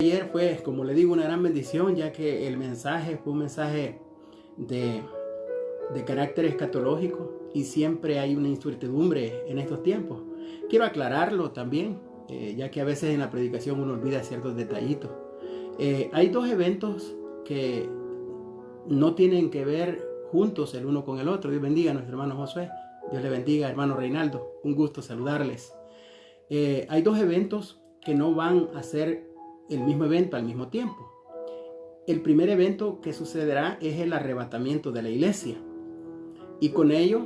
Ayer fue, como le digo, una gran bendición, ya que el mensaje fue un mensaje de, de carácter escatológico y siempre hay una incertidumbre en estos tiempos. Quiero aclararlo también, ya que a veces en la predicación uno olvida ciertos detallitos. Hay dos eventos que no tienen que ver juntos el uno con el otro. Dios bendiga a nuestro hermano Josué. Dios le bendiga, hermano Reinaldo. Un gusto saludarles. Hay dos eventos que no van a ser el mismo evento al mismo tiempo. El primer evento que sucederá es el arrebatamiento de la iglesia. Y con ello,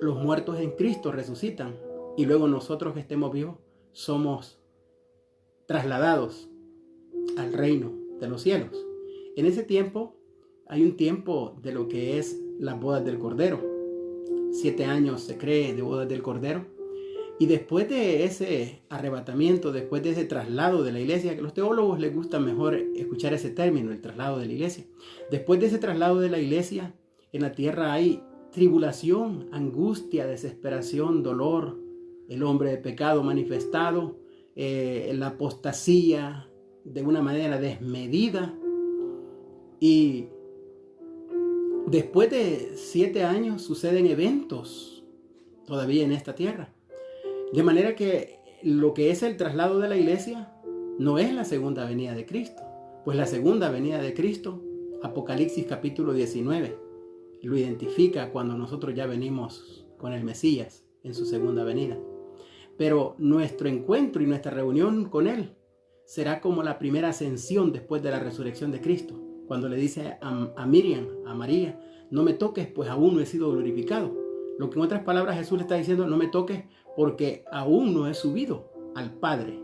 los muertos en Cristo resucitan. Y luego nosotros que estemos vivos somos trasladados al reino de los cielos. En ese tiempo hay un tiempo de lo que es las bodas del Cordero. 7 años se cree de bodas del Cordero. Y después de ese arrebatamiento, después de ese traslado de la iglesia, que a los teólogos les gusta mejor escuchar ese término, el traslado de la iglesia. Después de ese traslado de la iglesia, en la tierra hay tribulación, angustia, desesperación, dolor, el hombre de pecado manifestado, la apostasía de una manera desmedida. Y después de 7 años suceden eventos todavía en esta tierra. De manera que lo que es el traslado de la iglesia no es la segunda venida de Cristo. Pues la segunda venida de Cristo, Apocalipsis capítulo 19, lo identifica cuando nosotros ya venimos con el Mesías en su segunda venida. Pero nuestro encuentro y nuestra reunión con Él será como la primera ascensión después de la resurrección de Cristo. Cuando le dice a Miriam, a María, no me toques, pues aún no he sido glorificado. Lo que en otras palabras Jesús le está diciendo, no me toques porque aún no he subido al Padre.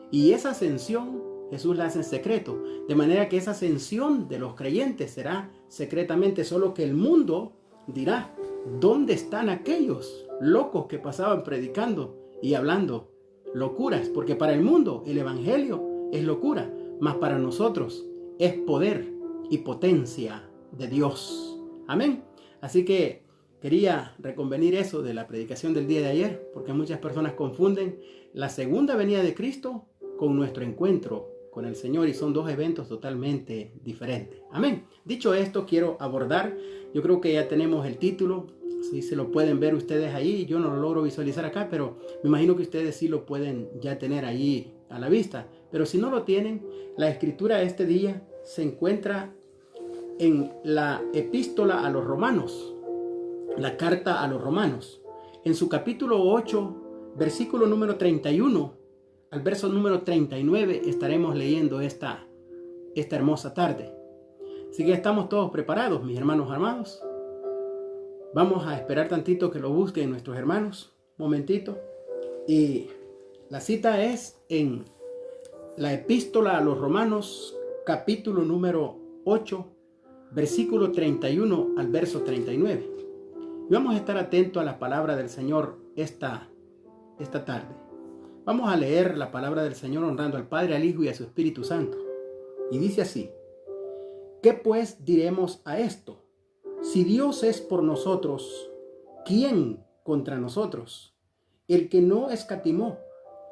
Y esa ascensión Jesús la hace en secreto. De manera que esa ascensión de los creyentes será secretamente, solo que el mundo dirá, ¿dónde están aquellos locos que pasaban predicando y hablando locuras? Porque para el mundo el evangelio es locura, mas para nosotros es poder y potencia de Dios. Amén. Así que quería reconvenir eso de la predicación del día de ayer, porque muchas personas confunden la segunda venida de Cristo con nuestro encuentro con el Señor, y son dos eventos totalmente diferentes. Amén. Dicho esto, quiero abordar, yo creo que ya tenemos el título, si se lo pueden ver ustedes ahí, yo no lo logro visualizar acá, pero me imagino que ustedes sí lo pueden ya tener ahí a la vista. Pero si no lo tienen, la escritura de este día se encuentra en la epístola a los romanos. La carta a los romanos, en su capítulo 8, versículo número 31 al verso número 39 estaremos leyendo esta hermosa tarde. Así que estamos todos preparados, mis hermanos amados. Vamos a esperar tantito que lo busquen nuestros hermanos, un momentito. Y la cita es en la epístola a los romanos, capítulo número 8, versículo 31 al verso 39. Y vamos a estar atentos a la palabra del Señor esta tarde. Vamos a leer la palabra del Señor honrando al Padre, al Hijo y a su Espíritu Santo. Y dice así: ¿qué pues diremos a esto? Si Dios es por nosotros, ¿quién contra nosotros? El que no escatimó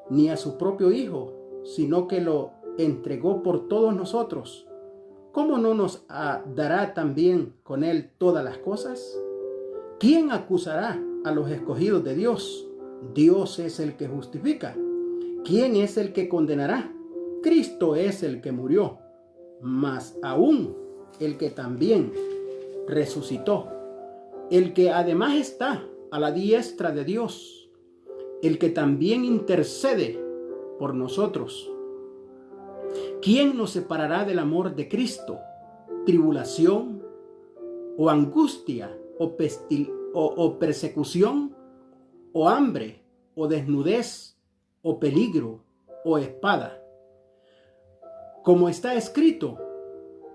ni a su propio Hijo, sino que lo entregó por todos nosotros, ¿cómo no nos dará también con él todas las cosas? ¿Quién acusará a los escogidos de Dios? Dios es el que justifica. ¿Quién es el que condenará? Cristo es el que murió, mas aún el que también resucitó, el que además está a la diestra de Dios, el que también intercede por nosotros. ¿Quién nos separará del amor de Cristo? ¿Tribulación o angustia o persecución, o hambre, o desnudez, o peligro, o espada? Como está escrito,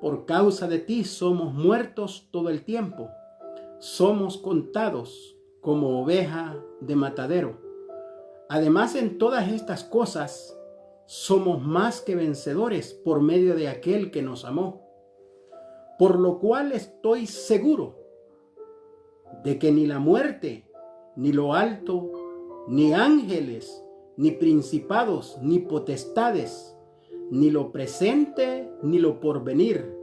por causa de ti somos muertos todo el tiempo, somos contados como oveja de matadero. Además, en todas estas cosas somos más que vencedores por medio de aquel que nos amó. Por lo cual estoy seguro de que ni la muerte, ni lo alto, ni ángeles, ni principados, ni potestades, ni lo presente, ni lo porvenir,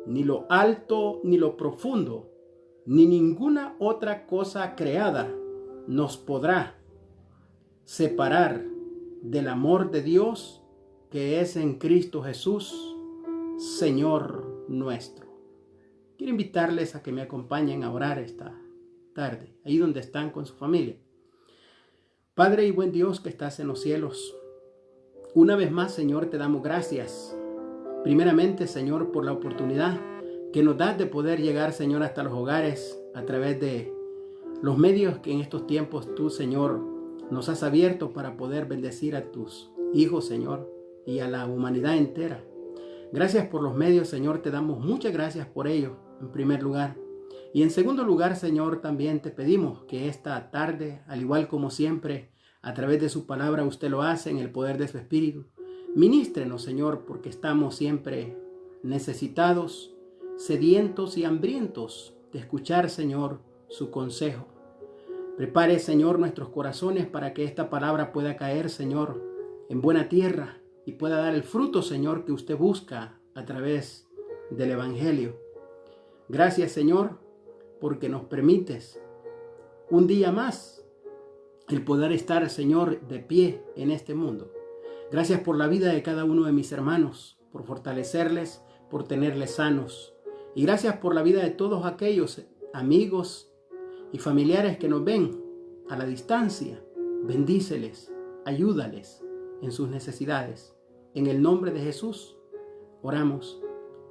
ni lo alto, ni lo profundo, ni ninguna otra cosa creada nos podrá separar del amor de Dios que es en Cristo Jesús, Señor nuestro. Quiero invitarles a que me acompañen a orar esta tarde, ahí donde están con su familia. Padre y buen Dios que estás en los cielos, una vez más, Señor, te damos gracias. Primeramente, Señor, por la oportunidad que nos das de poder llegar, Señor, hasta los hogares a través de los medios que en estos tiempos tú, Señor, nos has abierto para poder bendecir a tus hijos, Señor, y a la humanidad entera. Gracias por los medios, Señor, te damos muchas gracias por ello, en primer lugar. Y en segundo lugar, Señor, también te pedimos que esta tarde, al igual como siempre, a través de su palabra usted lo hace en el poder de su Espíritu. Ministrenos, Señor, porque estamos siempre necesitados, sedientos y hambrientos de escuchar, Señor, su consejo. Prepare, Señor, nuestros corazones para que esta palabra pueda caer, Señor, en buena tierra y pueda dar el fruto, Señor, que usted busca a través del Evangelio. Gracias, Señor, porque nos permites un día más el poder estar, Señor, de pie en este mundo. Gracias por la vida de cada uno de mis hermanos, por fortalecerles, por tenerles sanos. Y gracias por la vida de todos aquellos amigos y familiares que nos ven a la distancia. Bendíceles, ayúdales en sus necesidades. En el nombre de Jesús oramos.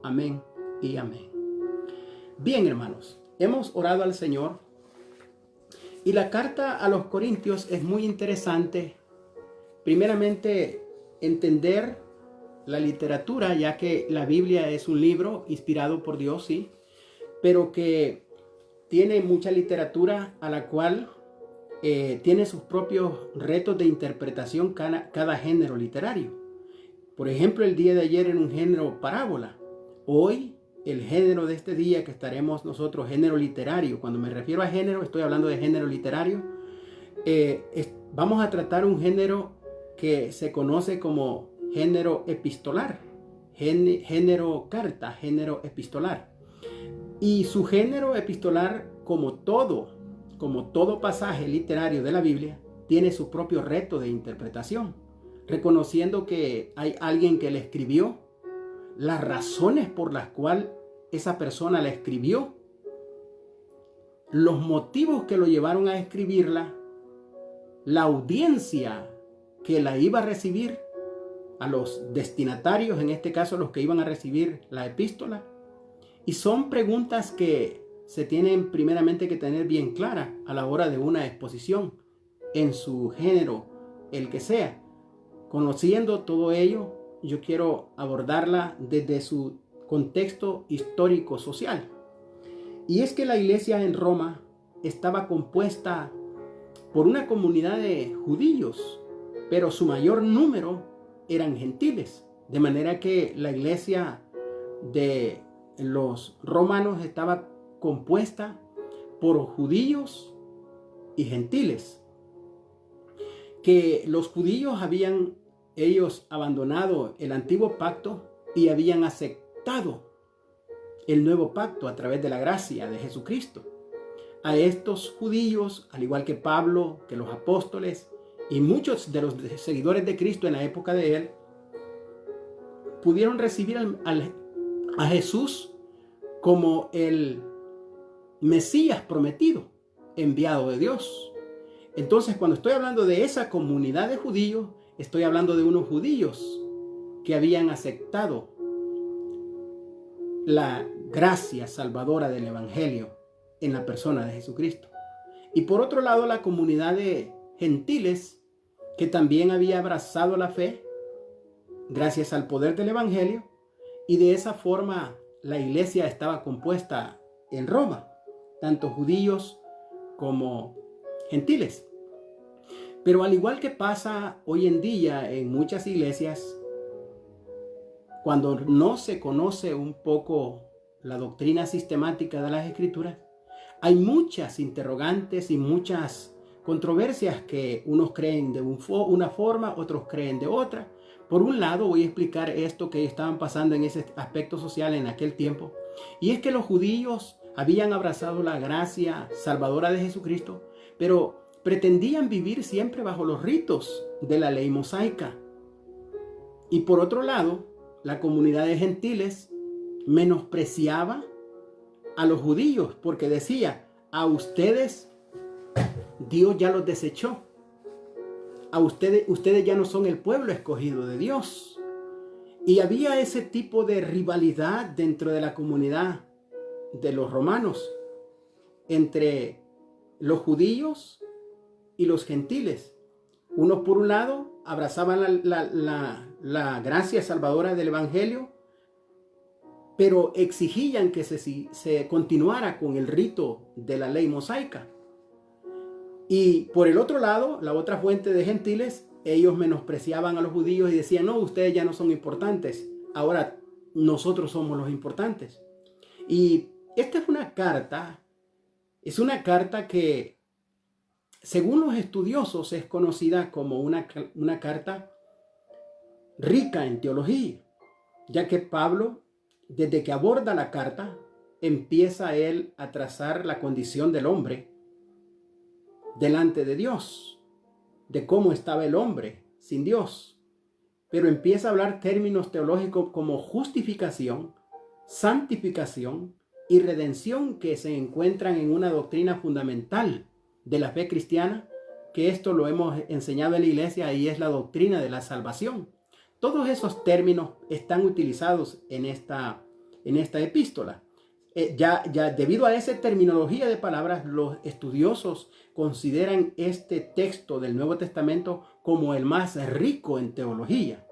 Amén y amén. Bien, hermanos, hemos orado al Señor y la carta a los Corintios es muy interesante. Primeramente, entender la literatura, ya que la Biblia es un libro inspirado por Dios, sí, pero que tiene mucha literatura a la cual tiene sus propios retos de interpretación cada género literario. Por ejemplo, el día de ayer era un género parábola. Hoy, el género de este día que estaremos nosotros, género literario. Cuando me refiero a género, estoy hablando de género literario. Vamos a tratar un género que se conoce como género epistolar, género carta, género epistolar. Y su género epistolar, como todo pasaje literario de la Biblia, tiene su propio reto de interpretación, reconociendo que hay alguien que le escribió, las razones por las cuales esa persona la escribió, los motivos que lo llevaron a escribirla, la audiencia que la iba a recibir, a los destinatarios, en este caso los que iban a recibir la epístola. Y son preguntas que se tienen primeramente que tener bien claras a la hora de una exposición en su género, el que sea. Conociendo todo ello, yo quiero abordarla desde su contexto histórico-social. Y es que la iglesia en Roma estaba compuesta por una comunidad de judíos, pero su mayor número eran gentiles. De manera que la iglesia de los romanos estaba compuesta por judíos y gentiles. Que los judíos habían ellos abandonado el antiguo pacto y habían aceptado el nuevo pacto a través de la gracia de Jesucristo. A estos judíos, al igual que Pablo, que los apóstoles y muchos de los seguidores de Cristo en la época de él, pudieron recibir a Jesús como el Mesías prometido, enviado de Dios. Entonces, cuando estoy hablando de esa comunidad de judíos, estoy hablando de unos judíos que habían aceptado la gracia salvadora del Evangelio en la persona de Jesucristo. Y por otro lado, la comunidad de gentiles que también había abrazado la fe gracias al poder del Evangelio, y de esa forma la iglesia estaba compuesta en Roma, tanto judíos como gentiles. Pero al igual que pasa hoy en día en muchas iglesias, cuando no se conoce un poco la doctrina sistemática de las Escrituras, hay muchas interrogantes y muchas controversias que unos creen de una forma, otros creen de otra, Por un lado, voy a explicar esto que estaban pasando en ese aspecto social en aquel tiempo. Y es que los judíos habían abrazado la gracia salvadora de Jesucristo, pero pretendían vivir siempre bajo los ritos de la ley mosaica. Y por otro lado, la comunidad de gentiles menospreciaba a los judíos porque decía: a ustedes Dios ya los desechó. A ustedes ya no son el pueblo escogido de Dios. Y había ese tipo de rivalidad dentro de la comunidad de los romanos entre los judíos y los gentiles. Unos por un lado abrazaban la gracia salvadora del evangelio, pero exigían que se continuara con el rito de la ley mosaica. Y por el otro lado, la otra fuente de gentiles, ellos menospreciaban a los judíos y decían: no, ustedes ya no son importantes, ahora nosotros somos los importantes. Y esta es una carta que, según los estudiosos, es conocida como una carta rica en teología, ya que Pablo, desde que aborda la carta, empieza él a trazar la condición del hombre delante de Dios, de cómo estaba el hombre sin Dios. Pero empieza a hablar términos teológicos como justificación, santificación y redención, que se encuentran en una doctrina fundamental de la fe cristiana, que esto lo hemos enseñado en la iglesia y es la doctrina de la salvación. Todos esos términos están utilizados en esta epístola. Ya debido a esa terminología de palabras, los estudiosos consideran este texto del Nuevo Testamento como el más rico en teología.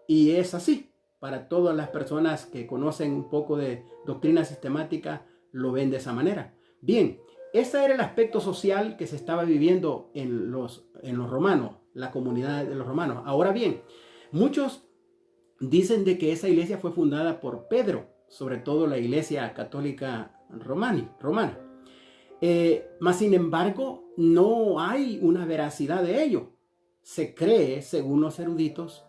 Y es así. Para todas las personas que conocen un poco de doctrina sistemática, lo ven de esa manera. Bien, ese era el aspecto social que se estaba viviendo en los romanos, la comunidad de los romanos. Ahora bien, muchos dicen de que esa iglesia fue fundada por Pedro, sobre todo la iglesia católica romana. Mas sin embargo, no hay una veracidad de ello. Se cree, según los eruditos,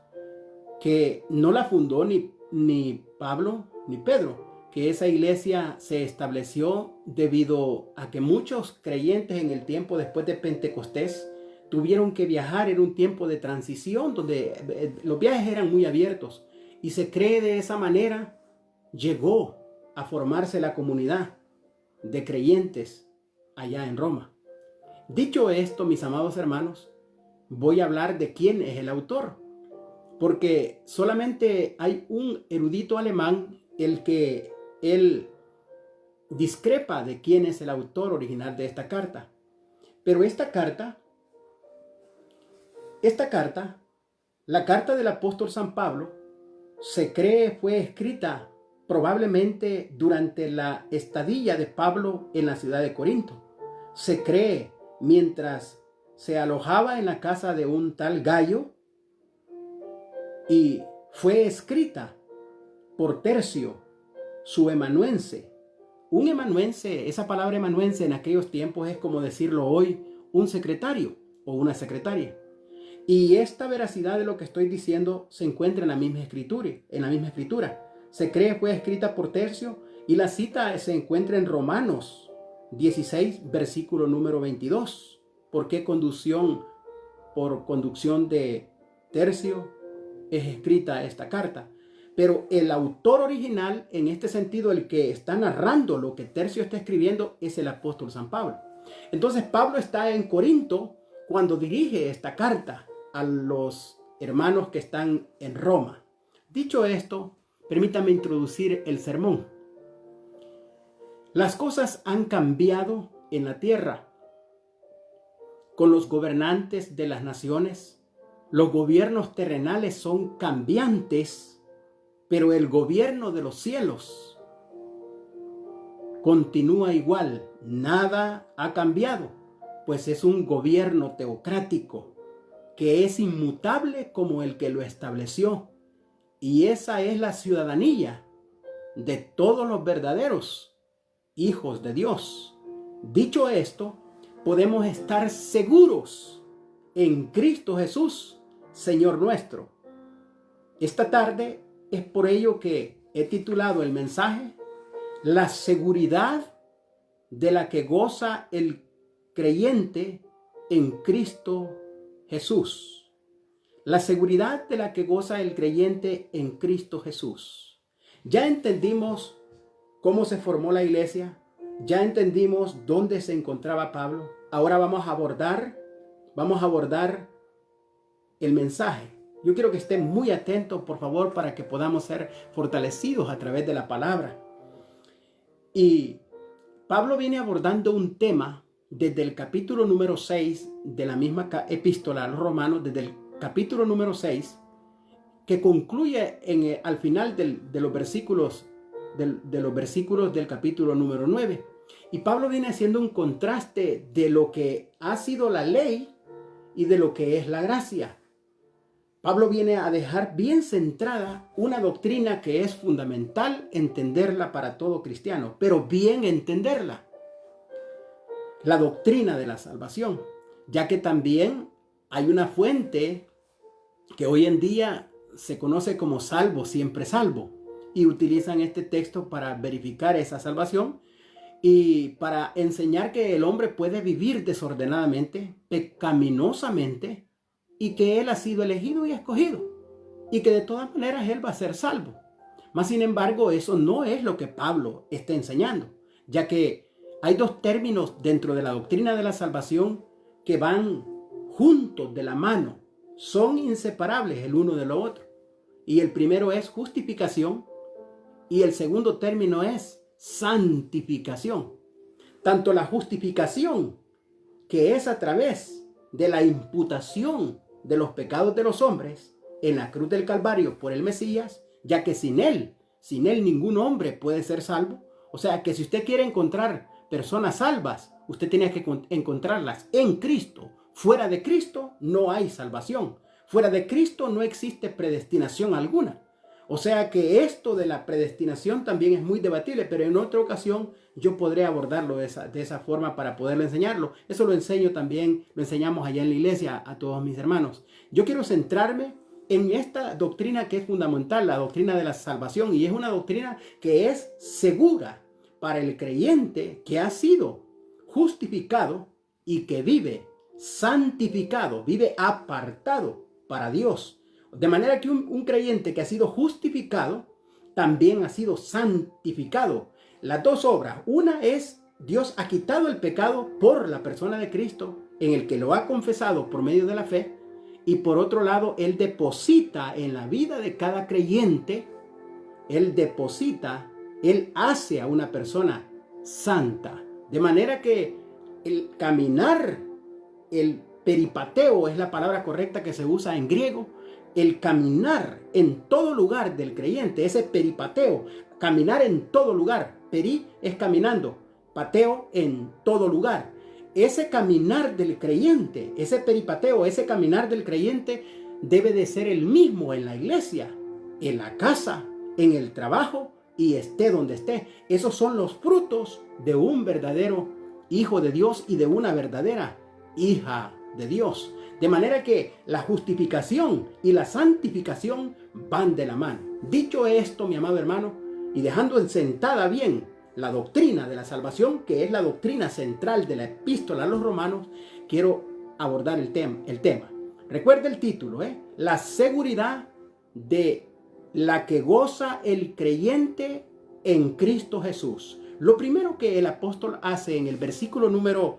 que no la fundó ni Pablo ni Pedro, que esa iglesia se estableció debido a que muchos creyentes en el tiempo después de Pentecostés tuvieron que viajar en un tiempo de transición donde los viajes eran muy abiertos, y se cree de esa manera llegó a formarse la comunidad de creyentes allá en Roma. Dicho esto, mis amados hermanos, voy a hablar de quién es el autor, porque solamente hay un erudito alemán él discrepa de quién es el autor original de esta carta. Pero esta carta, la carta del apóstol San Pablo, se cree fue escrita probablemente durante la estadía de Pablo en la ciudad de Corinto. Se cree mientras se alojaba en la casa de un tal Gayo, y fue escrita por Tercio, su amanuense. Un amanuense, esa palabra amanuense en aquellos tiempos es como decirlo hoy, un secretario o una secretaria. Y esta veracidad de lo que estoy diciendo se encuentra en la misma escritura. Se cree fue escrita por Tercio, y la cita se encuentra en Romanos 16, versículo número 22. ¿Por qué por conducción de Tercio es escrita esta carta? Pero el autor original, en este sentido, el que está narrando lo que Tercio está escribiendo, es el apóstol San Pablo. Entonces Pablo está en Corinto cuando dirige esta carta a los hermanos que están en Roma. Dicho esto, permítame introducir el sermón. Las cosas han cambiado en la tierra. Con los gobernantes de las naciones, los gobiernos terrenales son cambiantes, pero el gobierno de los cielos continúa igual. Nada ha cambiado, pues es un gobierno teocrático que es inmutable como el que lo estableció. Y esa es la ciudadanía de todos los verdaderos hijos de Dios. Dicho esto, podemos estar seguros en Cristo Jesús, Señor nuestro. Esta tarde es por ello que he titulado el mensaje La seguridad de la que goza el creyente en Cristo Jesús. La seguridad de la que goza el creyente en Cristo Jesús. Ya entendimos cómo se formó la iglesia, ya entendimos dónde se encontraba Pablo. Ahora vamos a abordar el mensaje. Yo quiero que estén muy atentos, por favor, para que podamos ser fortalecidos a través de la palabra. Y Pablo viene abordando un tema desde el capítulo número 6 de la misma epístola a los romanos, desde el capítulo número 6, que concluye al final de los versículos del capítulo número 9. Y Pablo viene haciendo un contraste de lo que ha sido la ley y de lo que es la gracia. Pablo viene a dejar bien centrada una doctrina que es fundamental entenderla para todo cristiano, pero bien entenderla. La doctrina de la salvación, ya que también hay una fuente que hoy en día se conoce como salvo, siempre salvo, y utilizan este texto para verificar esa salvación y para enseñar que el hombre puede vivir desordenadamente, pecaminosamente, y que él ha sido elegido y escogido, y que de todas maneras él va a ser salvo. Mas sin embargo, eso no es lo que Pablo está enseñando, ya que hay dos términos dentro de la doctrina de la salvación que van juntos de la mano, son inseparables el uno de lo otro. Y el primero es justificación y el segundo término es santificación. Tanto la justificación, que es a través de la imputación de los pecados de los hombres en la cruz del Calvario por el Mesías, ya que sin él ningún hombre puede ser salvo. O sea que si usted quiere encontrar personas salvas, usted tiene que encontrarlas en Cristo. Fuera de Cristo no hay salvación. Fuera de Cristo no existe predestinación alguna. O sea que esto de la predestinación también es muy debatible, pero en otra ocasión yo podré abordarlo de esa forma para poderlo enseñarlo. Eso lo enseño también, lo enseñamos allá en la iglesia a todos mis hermanos. Yo quiero centrarme en esta doctrina que es fundamental, la doctrina de la salvación, y es una doctrina que es segura para el creyente que ha sido justificado y que vive santificado, vive apartado para Dios. De manera que un creyente que ha sido justificado, también ha sido santificado. Las dos obras, una es Dios ha quitado el pecado por la persona de Cristo, en el que lo ha confesado por medio de la fe, y por otro lado, Él deposita en la vida de cada creyente, Él hace a una persona santa. De manera que el caminar, el peripateo es la palabra correcta que se usa en griego, el caminar en todo lugar del creyente, ese peripateo, caminar en todo lugar. Peri es caminando, pateo en todo lugar. Ese caminar del creyente, ese peripateo, ese caminar del creyente debe de ser el mismo en la iglesia, en la casa, en el trabajo y esté donde esté. Esos son los frutos de un verdadero hijo de Dios y de una verdadera hija de Dios. De manera que la justificación y la santificación van de la mano. Dicho esto, mi amado hermano, y dejando sentada bien la doctrina de la salvación, que es la doctrina central de la epístola a los romanos, quiero abordar el tema. Recuerda el título, La seguridad de la que goza el creyente en Cristo Jesús. Lo primero que el apóstol hace en el versículo número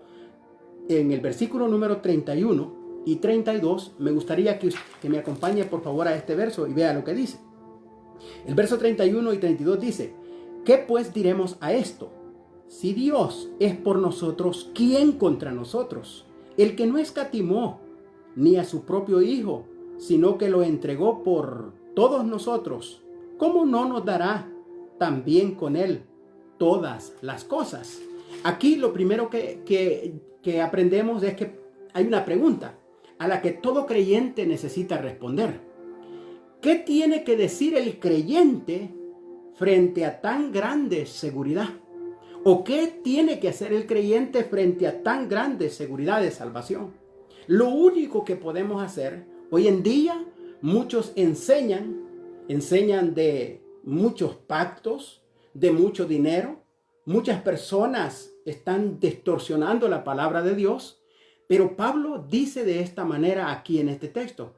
31 y 32, me gustaría que me acompañe por favor a este verso y vea lo que dice. El verso 31 y 32 dice: ¿qué pues diremos a esto? Si Dios es por nosotros, ¿quién contra nosotros? El que no escatimó ni a su propio Hijo, sino que lo entregó por todos nosotros, ¿cómo no nos dará también con él todas las cosas? Aquí lo primero que aprendemos es que hay una pregunta a la que todo creyente necesita responder. ¿Qué tiene que decir el creyente frente a tan grande seguridad? ¿O qué tiene que hacer el creyente frente a tan grande seguridad de salvación? Lo único que podemos hacer, hoy en día muchos enseñan enseñan de muchos pactos, de mucho dinero. Muchas personas están distorsionando la palabra de Dios, pero Pablo dice de esta manera aquí en este texto: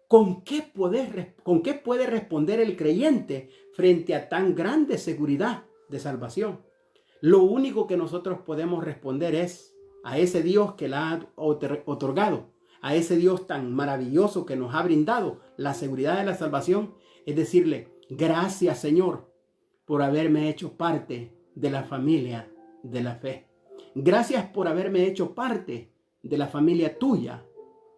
¿con qué puede responder el creyente frente a tan grande seguridad de salvación? Lo único que nosotros podemos responder es a ese Dios que la ha otorgado, a ese Dios tan maravilloso que nos ha brindado la seguridad de la salvación, es decirle: gracias, Señor, por haberme hecho parte de la familia de la fe. Gracias por haberme hecho parte de la familia tuya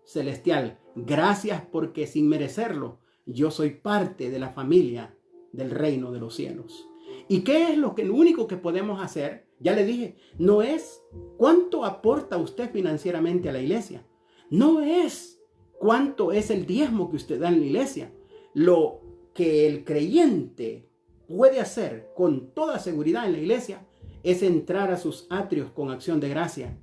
celestial. Gracias porque sin merecerlo yo soy parte de la familia del reino de los cielos. ¿Y qué es lo único que podemos hacer? Ya le dije, no es cuánto aporta usted financieramente a la iglesia. No es cuánto es el diezmo que usted da en la iglesia. Lo que el creyente puede hacer con toda seguridad en la iglesia es entrar a sus atrios con acción de gracia,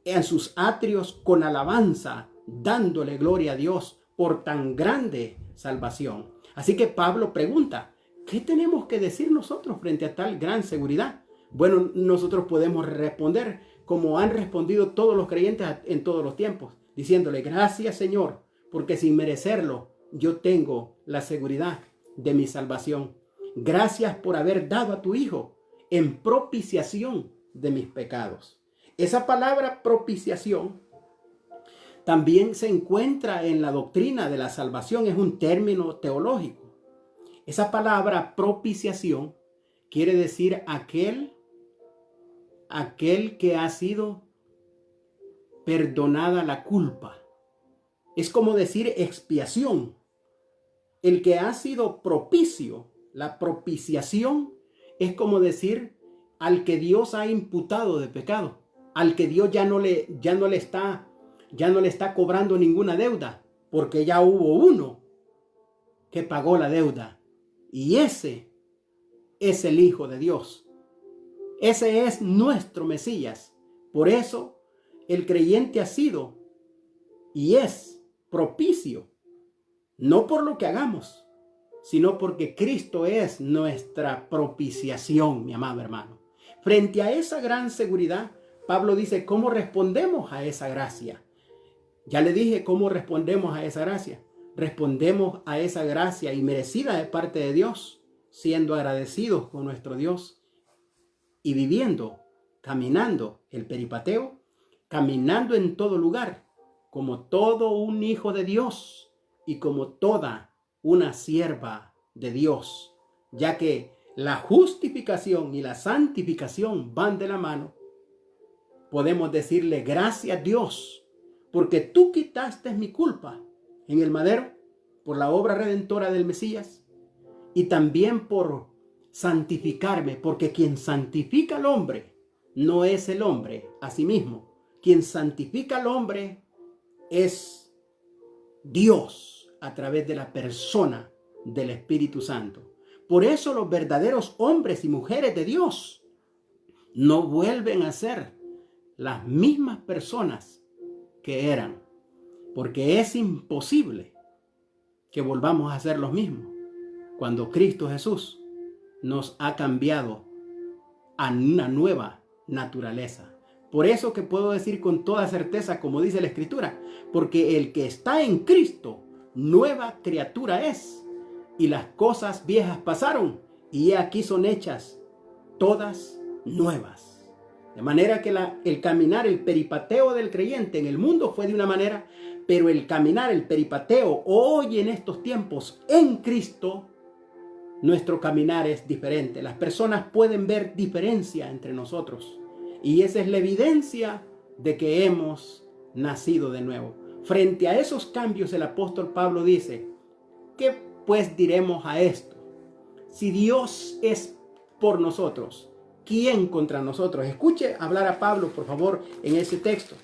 en sus atrios con alabanza, dándole gloria a Dios por tan grande salvación. Así que Pablo pregunta: ¿qué tenemos que decir nosotros frente a tal gran seguridad? Bueno, nosotros podemos responder como han respondido todos los creyentes en todos los tiempos, diciéndole: gracias, Señor, porque sin merecerlo yo tengo la seguridad de mi salvación. Gracias por haber dado a tu Hijo en propiciación de mis pecados. Esa palabra propiciación también se encuentra en la doctrina de la salvación, es un término teológico. Esa palabra propiciación quiere decir aquel que ha sido perdonada la culpa. Es como decir expiación. El que ha sido propicio, la propiciación, es como decir al que Dios ha imputado de pecado, al que Dios ya no le está cobrando ninguna deuda, porque ya hubo uno que pagó la deuda. Y ese es el Hijo de Dios. Ese es nuestro Mesías. Por eso el creyente ha sido y es propicio, no por lo que hagamos, sino porque Cristo es nuestra propiciación, mi amado hermano. Frente a esa gran seguridad, Pablo dice: ¿cómo respondemos a esa gracia? Ya le dije cómo respondemos a esa gracia. Respondemos a esa gracia inmerecida de parte de Dios, siendo agradecidos con nuestro Dios y viviendo, caminando el peripateo, caminando en todo lugar, como todo un hijo de Dios y como toda una sierva de Dios, ya que la justificación y la santificación van de la mano. Podemos decirle: gracias, Dios, porque tú quitaste mi culpa en el madero por la obra redentora del Mesías, y también por santificarme, porque quien santifica al hombre no es el hombre a sí mismo. Quien santifica al hombre es Dios a través de la persona del Espíritu Santo. Por eso los verdaderos hombres y mujeres de Dios no vuelven a ser las mismas personas que eran, porque es imposible que volvamos a ser los mismos cuando Cristo Jesús nos ha cambiado a una nueva naturaleza. Por eso que puedo decir con toda certeza, como dice la Escritura: porque el que está en Cristo, nueva criatura es, y las cosas viejas pasaron, y he aquí son hechas todas nuevas. De manera que el caminar, el peripateo del creyente en el mundo fue de una manera, pero el caminar, el peripateo hoy en estos tiempos en Cristo, nuestro caminar es diferente. Las personas pueden ver diferencia entre nosotros, y esa es la evidencia de que hemos nacido de nuevo. Frente a esos cambios, el apóstol Pablo dice: ¿qué pues diremos a esto? Si Dios es por nosotros, ¿quién contra nosotros? Escuche hablar a Pablo, por favor, en ese texto.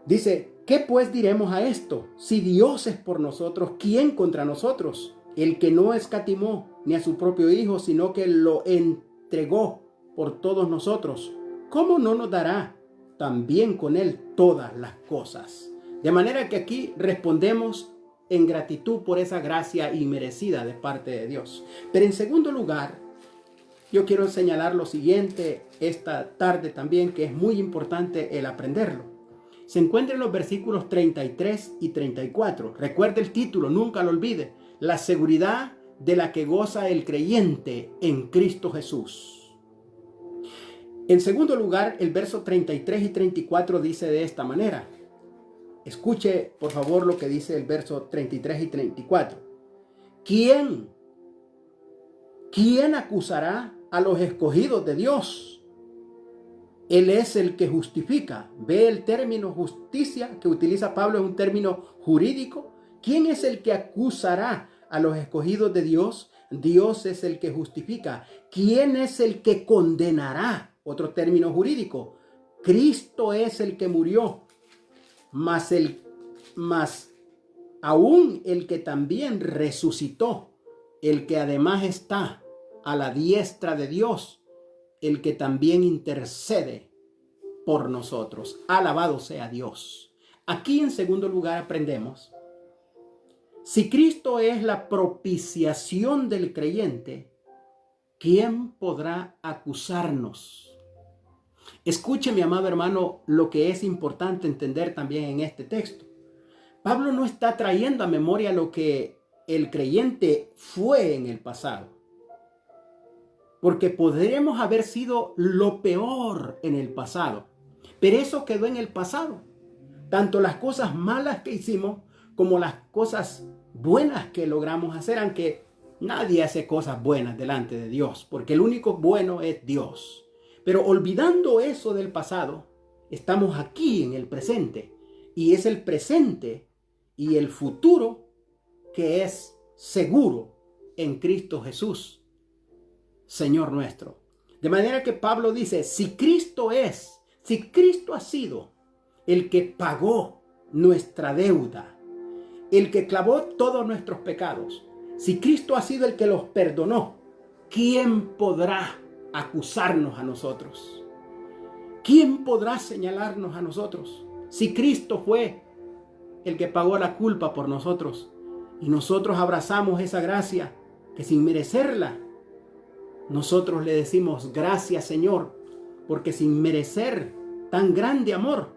Dice: ¿qué pues diremos a esto? Si Dios es por nosotros, ¿quién contra nosotros? El que no escatimó ni a su propio Hijo, sino que lo entregó por todos nosotros, ¿cómo no nos dará también con él todas las cosas? De manera que aquí respondemos en gratitud por esa gracia inmerecida de parte de Dios. Pero en segundo lugar, yo quiero señalar lo siguiente esta tarde también, que es muy importante el aprenderlo. Se encuentra en los versículos 33 y 34. Recuerde el título, nunca lo olvide. La seguridad de la que goza el creyente en Cristo Jesús. En segundo lugar, el verso 33 y 34 dice de esta manera. Escuche, por favor, lo que dice el verso 33 y 34. ¿Quién acusará a los escogidos de Dios? Él es el que justifica. Ve el término justicia que utiliza Pablo, es un término jurídico. ¿Quién es el que acusará a los escogidos de Dios? Dios es el que justifica. ¿Quién es el que condenará? Otro término jurídico. Cristo es el que murió, mas aún el que también resucitó, el que además está a la diestra de Dios, el que también intercede por nosotros. Alabado sea Dios. Aquí en segundo lugar aprendemos, si Cristo es la propiciación del creyente, ¿quién podrá acusarnos? Escuche, mi amado hermano, lo que es importante entender también en este texto. Pablo no está trayendo a memoria lo que el creyente fue en el pasado, porque podremos haber sido lo peor en el pasado, pero eso quedó en el pasado. Tanto las cosas malas que hicimos como las cosas buenas que logramos hacer, aunque nadie hace cosas buenas delante de Dios, porque el único bueno es Dios. Pero olvidando eso del pasado, estamos aquí en el presente, y es el presente y el futuro que es seguro en Cristo Jesús, Señor nuestro. De manera que Pablo dice, si Cristo ha sido el que pagó nuestra deuda, el que clavó todos nuestros pecados, si Cristo ha sido el que los perdonó, ¿quién podrá acusarnos a nosotros? ¿Quién podrá señalarnos a nosotros? Si Cristo fue el que pagó la culpa por nosotros y nosotros abrazamos esa gracia que sin merecerla, nosotros le decimos gracias, Señor, porque sin merecer tan grande amor,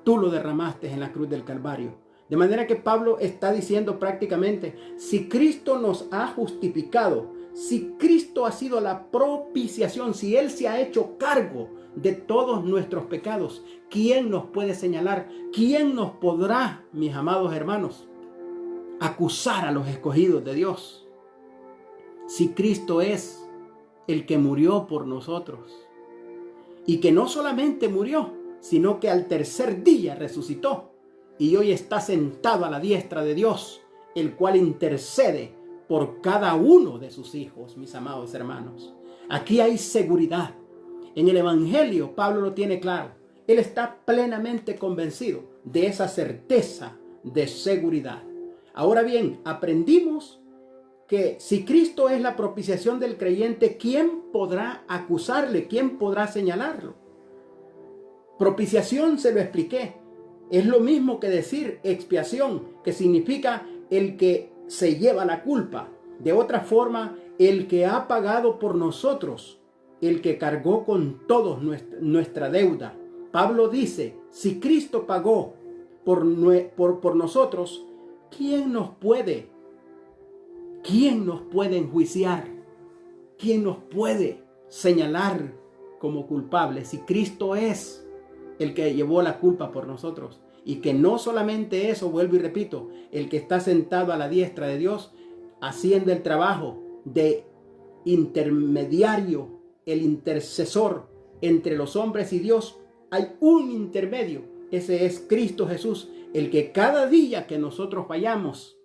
tú lo derramaste en la cruz del Calvario. De manera que Pablo está diciendo prácticamente, si Cristo nos ha justificado, si Cristo ha sido la propiciación, si Él se ha hecho cargo de todos nuestros pecados, ¿quién nos puede señalar? ¿Quién nos podrá, mis amados hermanos, acusar a los escogidos de Dios? Si Cristo es el que murió por nosotros, y que no solamente murió, sino que al tercer día resucitó, y hoy está sentado a la diestra de Dios, el cual intercede por cada uno de sus hijos, mis amados hermanos. Aquí hay seguridad. En el Evangelio, Pablo lo tiene claro. Él está plenamente convencido de esa certeza de seguridad. Ahora bien, aprendimos que si Cristo es la propiciación del creyente, ¿quién podrá acusarle? ¿Quién podrá señalarlo? Propiciación, se lo expliqué, es lo mismo que decir expiación, que significa el que se lleva la culpa. De otra forma, el que ha pagado por nosotros, el que cargó con todos nuestra deuda. Pablo dice, si Cristo pagó por nosotros, ¿quién nos puede enjuiciar? ¿Quién nos puede señalar como culpables? Si Cristo es el que llevó la culpa por nosotros. Y que no solamente eso, vuelvo y repito, el que está sentado a la diestra de Dios, haciendo el trabajo de intermediario, el intercesor entre los hombres y Dios. Hay un intermedio, ese es Cristo Jesús, el que cada día que nosotros fallamos,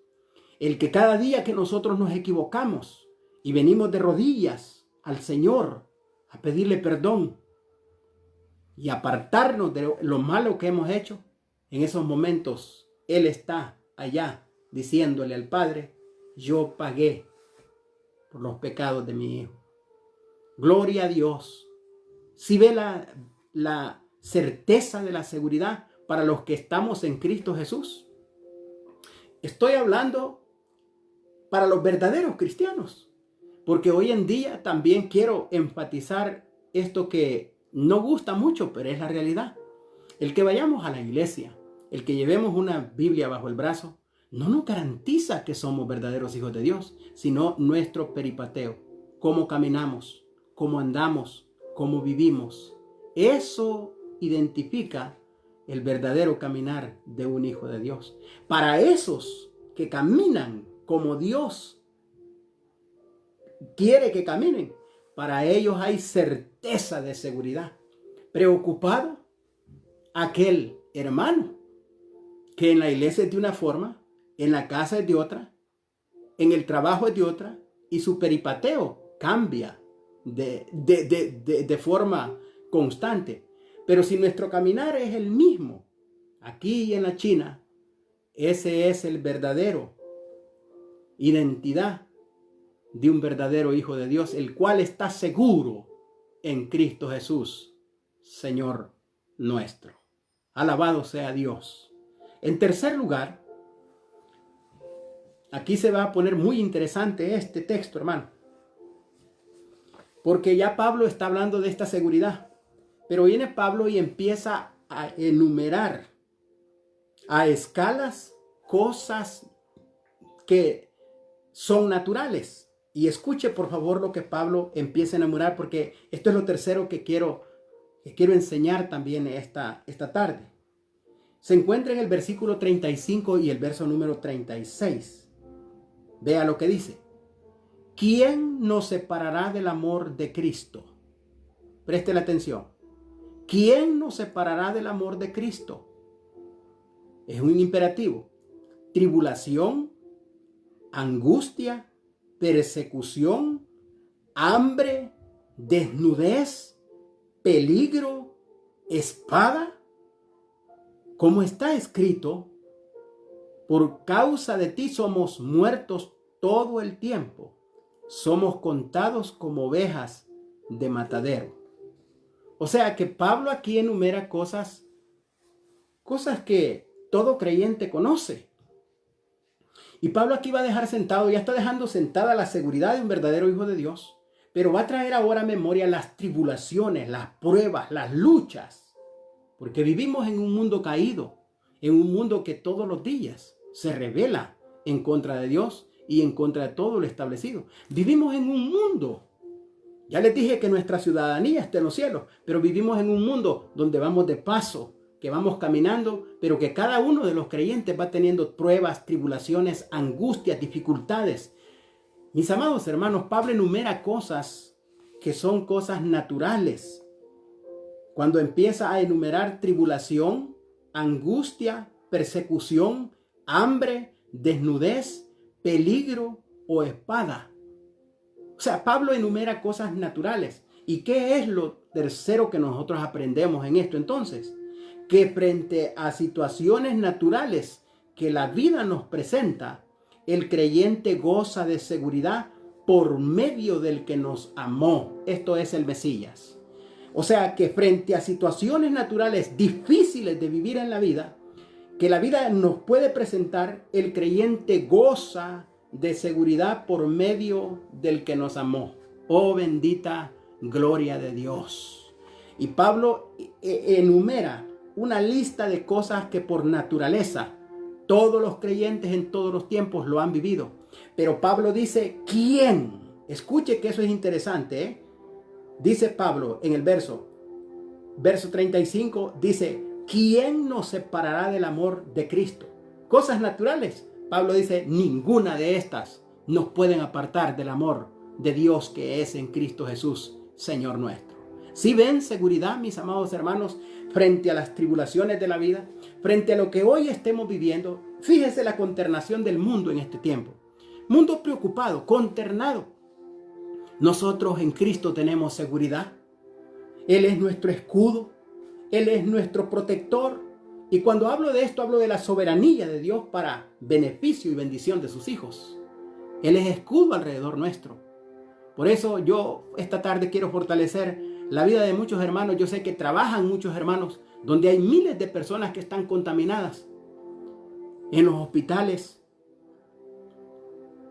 el que cada día que nosotros nos equivocamos y venimos de rodillas al Señor a pedirle perdón y apartarnos de lo malo que hemos hecho, en esos momentos Él está allá diciéndole al Padre, yo pagué por los pecados de mi hijo. Gloria a Dios. Si ve la certeza de la seguridad para los que estamos en Cristo Jesús. Estoy hablando para los verdaderos cristianos, porque hoy en día también quiero enfatizar esto que no gusta mucho, pero es la realidad. El que vayamos a la iglesia, el que llevemos una Biblia bajo el brazo, no nos garantiza que somos verdaderos hijos de Dios, sino nuestro peripateo, cómo caminamos, cómo andamos, cómo vivimos. Eso identifica el verdadero caminar de un hijo de Dios. Para esos que caminan como Dios quiere que caminen, para ellos hay certeza de seguridad. Preocupado aquel hermano que en la iglesia es de una forma, en la casa es de otra, en el trabajo es de otra, y su peripateo cambia de forma constante. Pero si nuestro caminar es el mismo, aquí y en la China, ese es el verdadero identidad de un verdadero hijo de Dios, el cual está seguro en Cristo Jesús, Señor nuestro. Alabado sea Dios. En tercer lugar, aquí se va a poner muy interesante este texto, hermano, porque ya Pablo está hablando de esta seguridad. Pero viene Pablo y empieza a enumerar a escalas cosas que son naturales. Y escuche por favor lo que Pablo empieza a enumerar, porque esto es lo tercero que quiero enseñar también esta tarde. Se encuentra en el versículo 35 y el verso número 36. Vea lo que dice. ¿Quién nos separará del amor de Cristo? Preste la atención. ¿Quién nos separará del amor de Cristo? Es un imperativo. Tribulación, angustia, persecución, hambre, desnudez, peligro, espada. Como está escrito, por causa de ti somos muertos todo el tiempo. Somos contados como ovejas de matadero. O sea que Pablo aquí enumera cosas que todo creyente conoce. Y Pablo aquí va a dejar sentado, ya está dejando sentada la seguridad de un verdadero hijo de Dios, pero va a traer ahora a memoria las tribulaciones, las pruebas, las luchas, porque vivimos en un mundo caído, en un mundo que todos los días se revela en contra de Dios y en contra de todo lo establecido. Vivimos en un mundo. Ya les dije que nuestra ciudadanía está en los cielos, pero vivimos en un mundo donde vamos de paso, que vamos caminando, pero que cada uno de los creyentes va teniendo pruebas, tribulaciones, angustias, dificultades. Mis amados hermanos, Pablo enumera cosas que son cosas naturales. Cuando empieza a enumerar tribulación, angustia, persecución, hambre, desnudez, peligro o espada. O sea, Pablo enumera cosas naturales. ¿Y qué es lo tercero que nosotros aprendemos en esto entonces? Que frente a situaciones naturales que la vida nos presenta, el creyente goza de seguridad por medio del que nos amó. Esto es el Mesías. O sea, que frente a situaciones naturales difíciles de vivir en la vida, que la vida nos puede presentar, el creyente goza de seguridad por medio del que nos amó. Oh, bendita gloria de Dios. Y Pablo enumera una lista de cosas que por naturaleza todos los creyentes en todos los tiempos lo han vivido. Pero Pablo dice, ¿quién? Escuche que eso es interesante, ¿eh? Dice Pablo en el verso 35, dice, ¿quién nos separará del amor de Cristo? Cosas naturales. Pablo dice, ninguna de estas nos pueden apartar del amor de Dios que es en Cristo Jesús, Señor nuestro. Si ven seguridad, mis amados hermanos, frente a las tribulaciones de la vida, frente a lo que hoy estemos viviendo, fíjese la consternación del mundo en este tiempo. Mundo preocupado, consternado. Nosotros en Cristo tenemos seguridad. Él es nuestro escudo. Él es nuestro protector. Y cuando hablo de esto, hablo de la soberanía de Dios para beneficio y bendición de sus hijos. Él es escudo alrededor nuestro. Por eso yo esta tarde quiero fortalecer la vida de muchos hermanos. Yo sé que trabajan muchos hermanos donde hay miles de personas que están contaminadas. En los hospitales,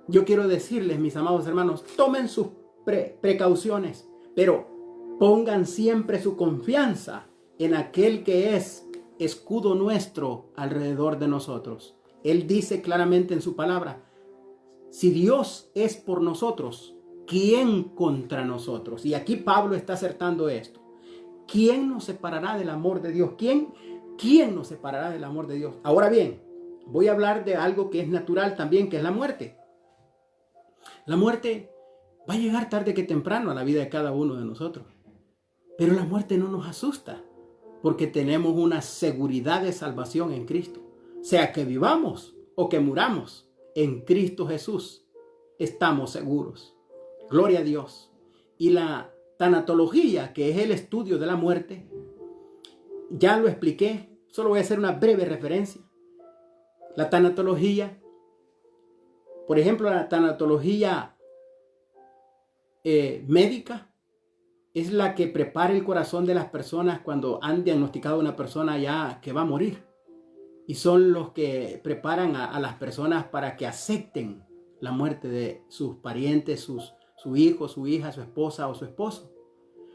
yo quiero decirles, mis amados hermanos, tomen sus precauciones, pero pongan siempre su confianza en aquel que es escudo nuestro alrededor de nosotros. Él dice claramente en su palabra, si Dios es por nosotros, ¿quién contra nosotros? Y aquí Pablo está acertando esto. ¿Quién nos separará del amor de Dios? ¿Quién nos separará del amor de Dios? Ahora bien, voy a hablar de algo que es natural también, que es la muerte. La muerte va a llegar tarde que temprano a la vida de cada uno de nosotros. Pero la muerte no nos asusta, porque tenemos una seguridad de salvación en Cristo. Sea que vivamos o que muramos, en Cristo Jesús estamos seguros. Gloria a Dios. Y la tanatología, que es el estudio de la muerte, ya lo expliqué, solo voy a hacer una breve referencia. La tanatología, por ejemplo, la tanatología médica, es la que prepara el corazón de las personas cuando han diagnosticado a una persona ya que va a morir. Y son los que preparan a las personas para que acepten la muerte de sus parientes, su hijo, su hija, su esposa o su esposo.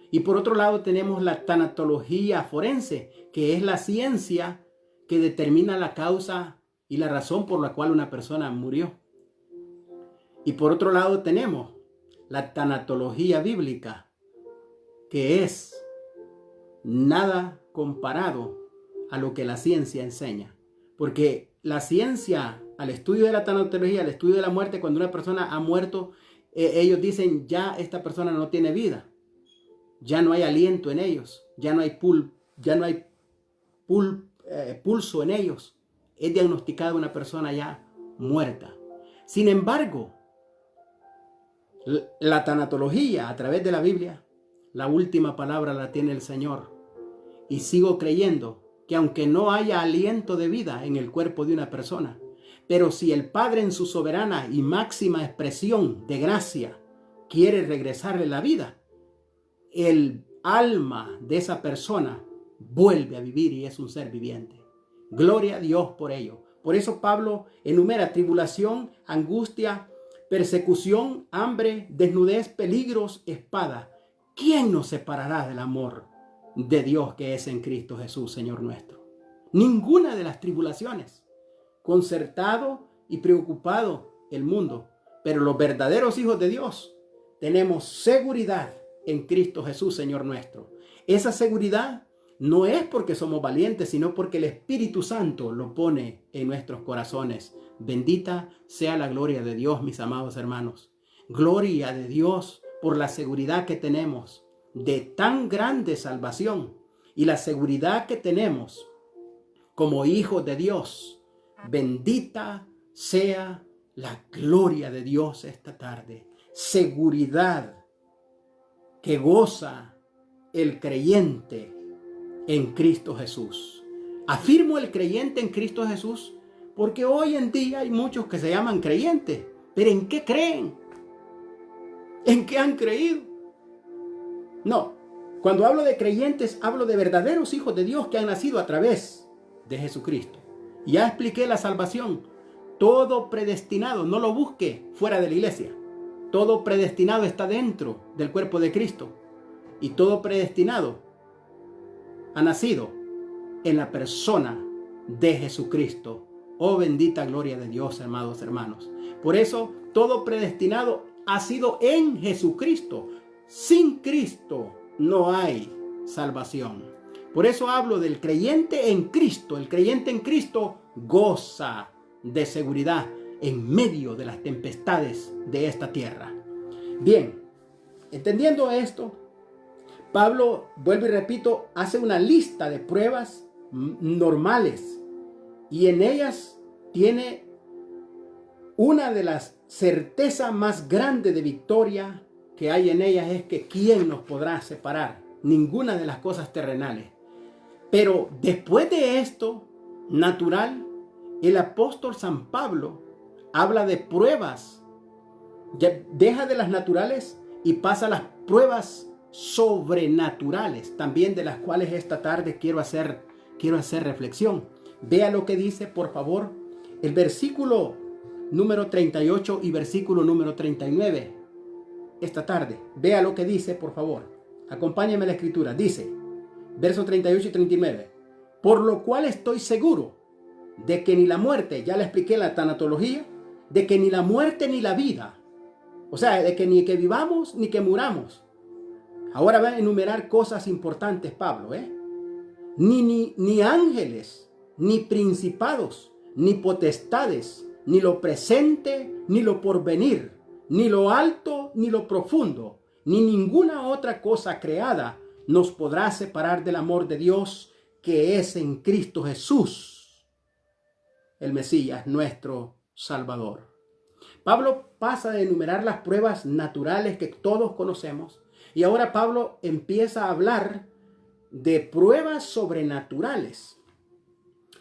Y por otro lado tenemos la tanatología forense, que es la ciencia que determina la causa y la razón por la cual una persona murió. Y por otro lado tenemos la tanatología bíblica, que es nada comparado a lo que la ciencia enseña. Porque la ciencia, al estudio de la tanatología, al estudio de la muerte, cuando una persona ha muerto, ellos dicen ya esta persona no tiene vida. Ya no hay aliento en ellos. Ya no hay pulso en ellos. Es diagnosticada una persona ya muerta. Sin embargo, la tanatología a través de la Biblia, la última palabra la tiene el Señor. Y sigo creyendo que aunque no haya aliento de vida en el cuerpo de una persona, pero si el Padre en su soberana y máxima expresión de gracia quiere regresarle la vida, el alma de esa persona vuelve a vivir y es un ser viviente. Gloria a Dios por ello. Por eso Pablo enumera tribulación, angustia, persecución, hambre, desnudez, peligros, espada. ¿Quién nos separará del amor de Dios que es en Cristo Jesús, Señor nuestro? Ninguna de las tribulaciones. Concertado y preocupado el mundo, pero los verdaderos hijos de Dios tenemos seguridad en Cristo Jesús, Señor nuestro. Esa seguridad no es porque somos valientes, sino porque el Espíritu Santo lo pone en nuestros corazones. Bendita sea la gloria de Dios, mis amados hermanos. Gloria de Dios por la seguridad que tenemos de tan grande salvación y la seguridad que tenemos como hijos de Dios. Bendita sea la gloria de Dios esta tarde. Seguridad que goza el creyente en Cristo Jesús. Afirmo el creyente en Cristo Jesús porque hoy en día hay muchos que se llaman creyentes. ¿Pero en qué creen? ¿En qué han creído? No, cuando hablo de creyentes, hablo de verdaderos hijos de Dios que han nacido a través de Jesucristo. Ya expliqué la salvación. Todo predestinado, no lo busque fuera de la iglesia. Todo predestinado está dentro del cuerpo de Cristo. Y todo predestinado ha nacido en la persona de Jesucristo. Oh, bendita gloria de Dios, amados hermanos. Por eso, todo predestinado ha sido en Jesucristo. Sin Cristo no hay salvación. Por eso hablo del creyente en Cristo. El creyente en Cristo goza de seguridad en medio de las tempestades de esta tierra. Bien, entendiendo esto, Pablo, vuelvo y repito, hace una lista de pruebas normales y en ellas tiene una de las certezas más grandes de victoria que hay en ellas es que ¿quién nos podrá separar? Ninguna de las cosas terrenales. Pero después de esto, natural, el apóstol San Pablo habla de pruebas. Ya deja de las naturales y pasa a las pruebas sobrenaturales, también de las cuales esta tarde quiero hacer reflexión. Vea lo que dice, por favor, el versículo número 38 y versículo número 39 esta tarde. Vea lo que dice, por favor. Acompáñeme a la escritura. Dice, versos 38 y 39. Por lo cual estoy seguro de que ni la muerte, ya le expliqué la tanatología, de que ni la muerte ni la vida, o sea, de que ni que vivamos ni que muramos. Ahora va a enumerar cosas importantes Pablo, Ni ángeles, ni principados, ni potestades, ni lo presente, ni lo porvenir, ni lo alto, ni lo profundo, ni ninguna otra cosa creada nos podrá separar del amor de Dios que es en Cristo Jesús, el Mesías, nuestro Salvador. Pablo pasa de enumerar las pruebas naturales que todos conocemos y ahora Pablo empieza a hablar de pruebas sobrenaturales.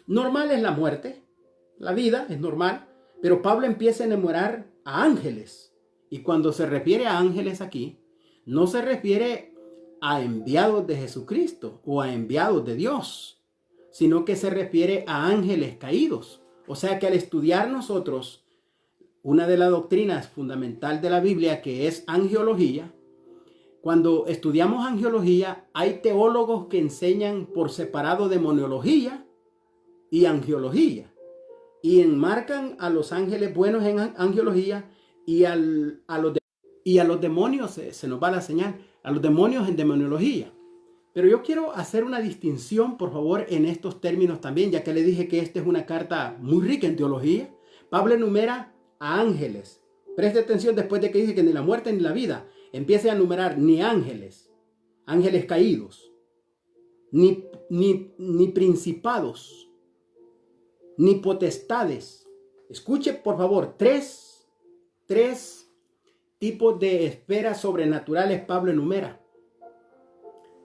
Normal es la muerte, la vida es normal, pero Pablo empieza a enumerar a ángeles. Y cuando se refiere a ángeles aquí, no se refiere a enviados de Jesucristo o a enviados de Dios, sino que se refiere a ángeles caídos. O sea que al estudiar nosotros una de las doctrinas fundamental de la Biblia, que es angelología, cuando estudiamos angelología, hay teólogos que enseñan por separado demoniología y angelología. Y enmarcan a los ángeles buenos en angelología y a los demonios, se nos va la señal, a los demonios en demoniología. Pero yo quiero hacer una distinción, por favor, en estos términos también, ya que le dije que esta es una carta muy rica en teología. Pablo enumera a ángeles. Preste atención después de que dice que ni la muerte ni la vida. Empiece a enumerar ni ángeles, ángeles caídos, ni principados, ni potestades. Escuche, por favor, tres tipos de esferas sobrenaturales Pablo enumera.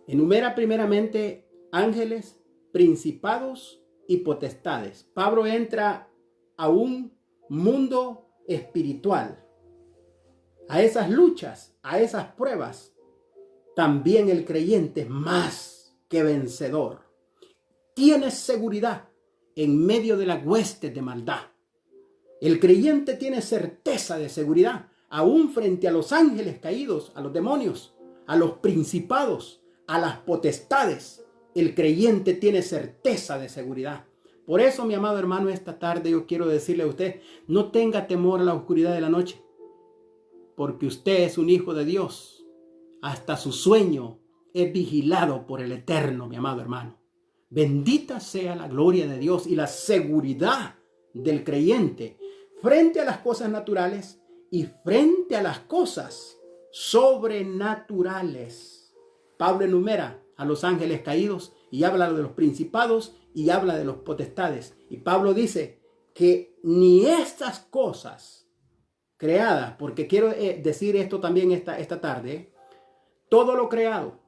Enumera primeramente ángeles, principados y potestades. Pablo entra a un mundo espiritual. A esas luchas, a esas pruebas, también el creyente es más que vencedor. Tiene seguridad en medio de la hueste de maldad. El creyente tiene certeza de seguridad, aún frente a los ángeles caídos, a los demonios, a los principados, a las potestades. El creyente tiene certeza de seguridad. Por eso, mi amado hermano, esta tarde yo quiero decirle a usted, no tenga temor a la oscuridad de la noche, porque usted es un hijo de Dios. Hasta su sueño es vigilado por el Eterno, mi amado hermano. Bendita sea la gloria de Dios y la seguridad del creyente frente a las cosas naturales y frente a las cosas sobrenaturales. Pablo enumera a los ángeles caídos y habla de los principados y habla de los potestades. Y Pablo dice que ni estas cosas creadas, porque quiero decir esto también esta tarde, todo lo creado,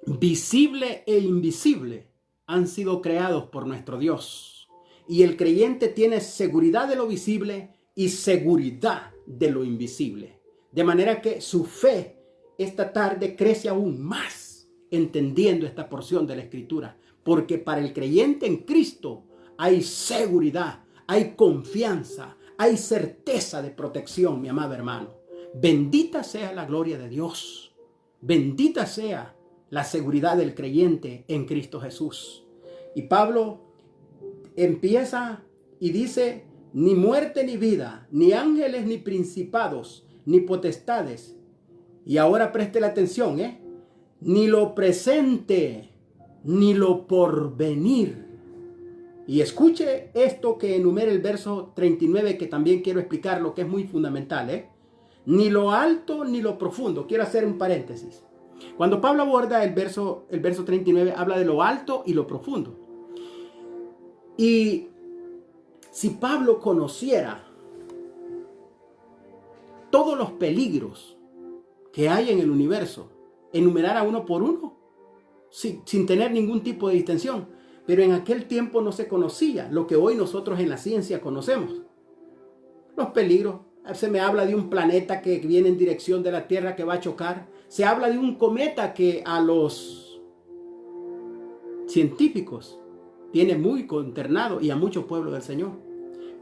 visible e invisible, han sido creados por nuestro Dios. Y el creyente tiene seguridad de lo visible y seguridad de lo invisible. De manera que su fe esta tarde crece aún más entendiendo esta porción de la Escritura. Porque para el creyente en Cristo hay seguridad, hay confianza, hay certeza de protección, mi amado hermano. Bendita sea la gloria de Dios. Bendita sea la seguridad del creyente en Cristo Jesús. Y Pablo empieza y dice, ni muerte ni vida, ni ángeles ni principados, ni potestades. Y ahora preste la atención, ni lo presente, ni lo porvenir. Y escuche esto que enumera el verso 39, que también quiero explicar lo que es muy fundamental, Ni lo alto ni lo profundo. Quiero hacer un paréntesis. Cuando Pablo aborda el verso 39, habla de lo alto y lo profundo. Y si Pablo conociera todos los peligros que hay en el universo, enumerara uno por uno, sin tener ningún tipo de distinción. Pero en aquel tiempo no se conocía lo que hoy nosotros en la ciencia conocemos. Los peligros. Se me habla de un planeta que viene en dirección de la Tierra que va a chocar. Se habla de un cometa que a los científicos tiene muy consternado y a muchos pueblos del Señor.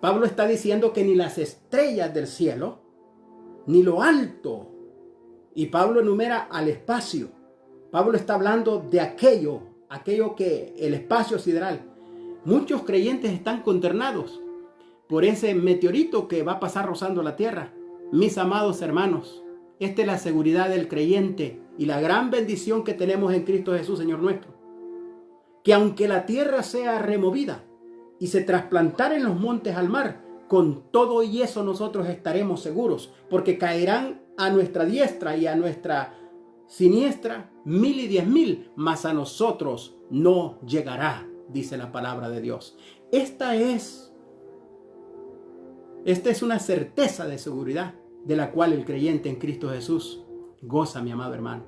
Pablo está diciendo que ni las estrellas del cielo, ni lo alto, y Pablo enumera al espacio. Pablo está hablando de aquello que el espacio sideral. Muchos creyentes están consternados por ese meteorito que va a pasar rozando la tierra. Mis amados hermanos, esta es la seguridad del creyente y la gran bendición que tenemos en Cristo Jesús, Señor nuestro. Que aunque la tierra sea removida y se trasplantara en los montes al mar, con todo y eso nosotros estaremos seguros, porque caerán a nuestra diestra y a nuestra siniestra 1000 y 10,000, mas a nosotros no llegará, dice la palabra de Dios. Esta es una certeza de seguridad de la cual el creyente en Cristo Jesús goza, mi amado hermano.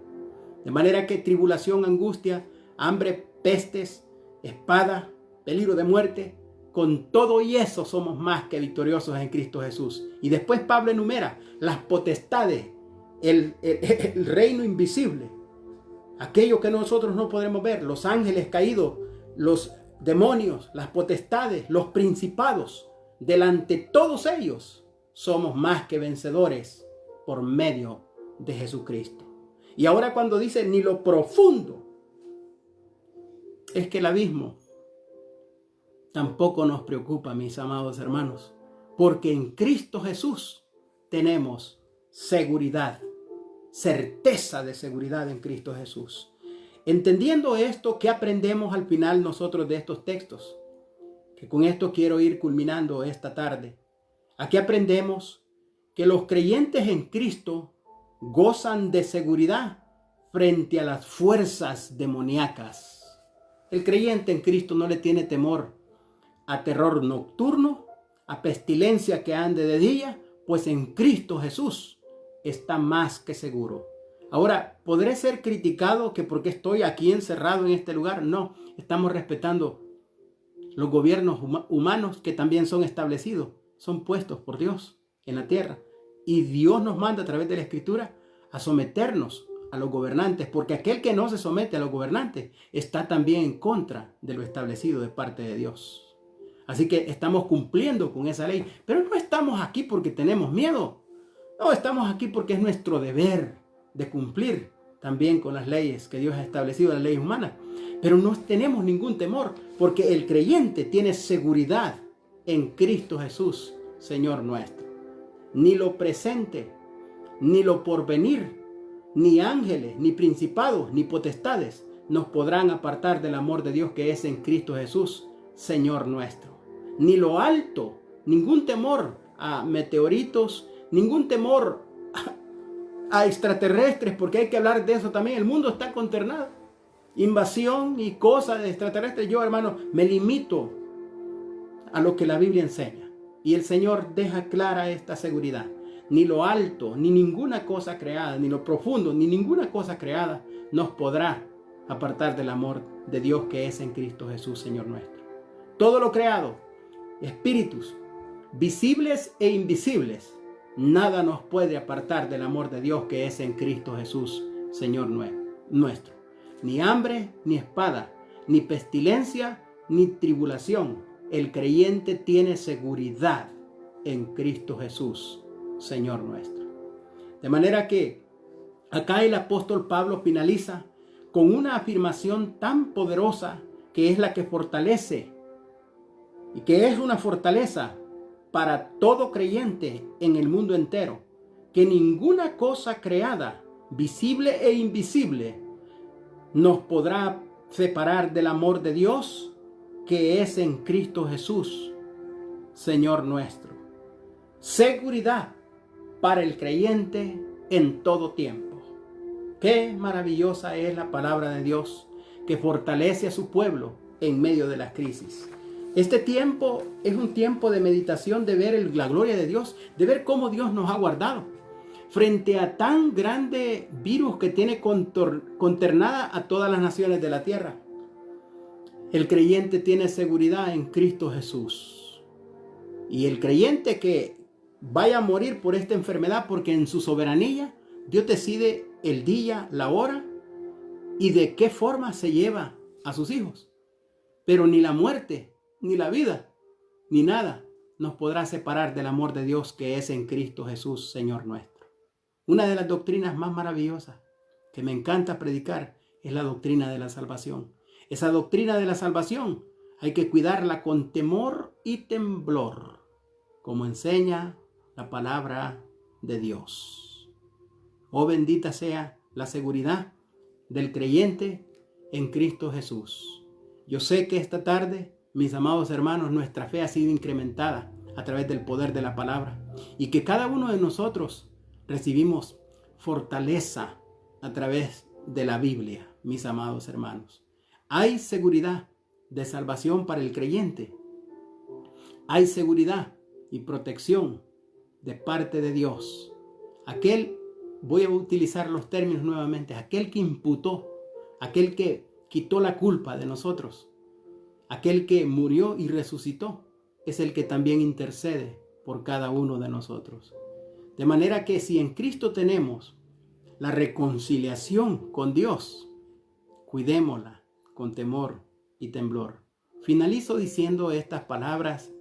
De manera que tribulación, angustia, hambre, pestes, espada, peligro de muerte, con todo y eso somos más que victoriosos en Cristo Jesús. Y después Pablo enumera las potestades, el reino invisible, aquello que nosotros no podremos ver, los ángeles caídos, los demonios, las potestades, los principados. Delante de todos ellos somos más que vencedores por medio de Jesucristo. Y ahora cuando dice ni lo profundo, es que el abismo tampoco nos preocupa, mis amados hermanos, porque en Cristo Jesús tenemos seguridad, certeza de seguridad en Cristo Jesús. Entendiendo esto, ¿qué aprendemos al final nosotros de estos textos? Que con esto quiero ir culminando esta tarde. Aquí aprendemos que los creyentes en Cristo gozan de seguridad frente a las fuerzas demoníacas. El creyente en Cristo no le tiene temor a terror nocturno, a pestilencia que ande de día, pues en Cristo Jesús está más que seguro. Ahora, ¿podré ser criticado que porque estoy aquí encerrado en este lugar? No, estamos respetando los gobiernos humanos que también son establecidos, son puestos por Dios en la tierra. Y Dios nos manda a través de la Escritura a someternos a los gobernantes, porque aquel que no se somete a los gobernantes está también en contra de lo establecido de parte de Dios. Así que estamos cumpliendo con esa ley, pero no estamos aquí porque tenemos miedo. No, estamos aquí porque es nuestro deber de cumplir también con las leyes que Dios ha establecido, las leyes humanas. Pero no tenemos ningún temor, porque el creyente tiene seguridad en Cristo Jesús, Señor nuestro. Ni lo presente, ni lo porvenir, ni ángeles, ni principados, ni potestades nos podrán apartar del amor de Dios que es en Cristo Jesús, Señor nuestro. Ni lo alto, ningún temor a meteoritos, ningún temor a extraterrestres, porque hay que hablar de eso también. El mundo está consternado. Invasión y cosas de extraterrestres. Yo, hermano, me limito a lo que la Biblia enseña. Y el Señor deja clara esta seguridad. Ni lo alto, ni ninguna cosa creada, ni lo profundo, ni ninguna cosa creada nos podrá apartar del amor de Dios que es en Cristo Jesús, Señor nuestro. Todo lo creado, espíritus, visibles e invisibles, nada nos puede apartar del amor de Dios que es en Cristo Jesús, Señor nuestro. Ni hambre, ni espada, ni pestilencia, ni tribulación. El creyente tiene seguridad en Cristo Jesús, Señor nuestro. De manera que acá el apóstol Pablo finaliza con una afirmación tan poderosa que es la que fortalece y que es una fortaleza para todo creyente en el mundo entero, que ninguna cosa creada, visible e invisible, nos podrá separar del amor de Dios que es en Cristo Jesús, Señor nuestro. Seguridad para el creyente en todo tiempo. Qué maravillosa es la palabra de Dios que fortalece a su pueblo en medio de las crisis. Este tiempo es un tiempo de meditación, de ver la gloria de Dios, de ver cómo Dios nos ha guardado frente a tan grande virus que tiene consternada a todas las naciones de la tierra. El creyente tiene seguridad en Cristo Jesús. Y el creyente que vaya a morir por esta enfermedad, porque en su soberanía Dios decide el día, la hora y de qué forma se lleva a sus hijos. Pero ni la muerte, ni la vida, ni nada nos podrá separar del amor de Dios que es en Cristo Jesús, Señor nuestro? Una de las doctrinas más maravillosas que me encanta predicar es la doctrina de la salvación. Esa doctrina de la salvación hay que cuidarla con temor y temblor, como enseña la palabra de Dios. Oh, bendita sea la seguridad del creyente en Cristo Jesús. Yo sé que esta tarde, mis amados hermanos, nuestra fe ha sido incrementada a través del poder de la palabra y que cada uno de nosotros recibimos fortaleza a través de la Biblia, mis amados hermanos. Hay seguridad de salvación para el creyente. Hay seguridad y protección de parte de Dios. Voy a utilizar los términos nuevamente, aquel que imputó, aquel que quitó la culpa de nosotros, aquel que murió y resucitó, es el que también intercede por cada uno de nosotros. De manera que si en Cristo tenemos la reconciliación con Dios, cuidémosla con temor y temblor. Finalizo diciendo estas palabras.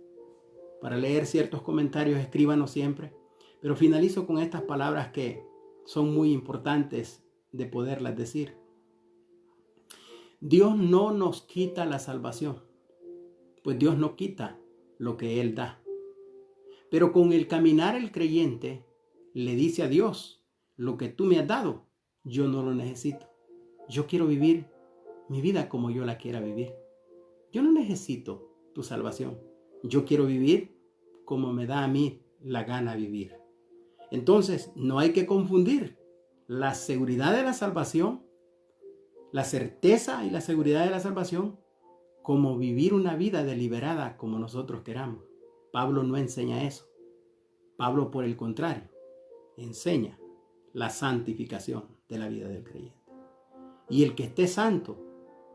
Para leer ciertos comentarios, escríbanos siempre. Pero finalizo con estas palabras que son muy importantes de poderlas decir. Dios no nos quita la salvación, pues Dios no quita lo que Él da. Pero con el caminar el creyente le dice a Dios, lo que tú me has dado, yo no lo necesito. Yo quiero vivir mi vida como yo la quiera vivir. Yo no necesito tu salvación. Yo quiero vivir como me da a mí la gana vivir. Entonces, no hay que confundir la seguridad de la salvación, la certeza y la seguridad de la salvación, como vivir una vida deliberada como nosotros queramos. Pablo no enseña eso. Pablo, por el contrario, enseña la santificación de la vida del creyente. Y el que esté santo,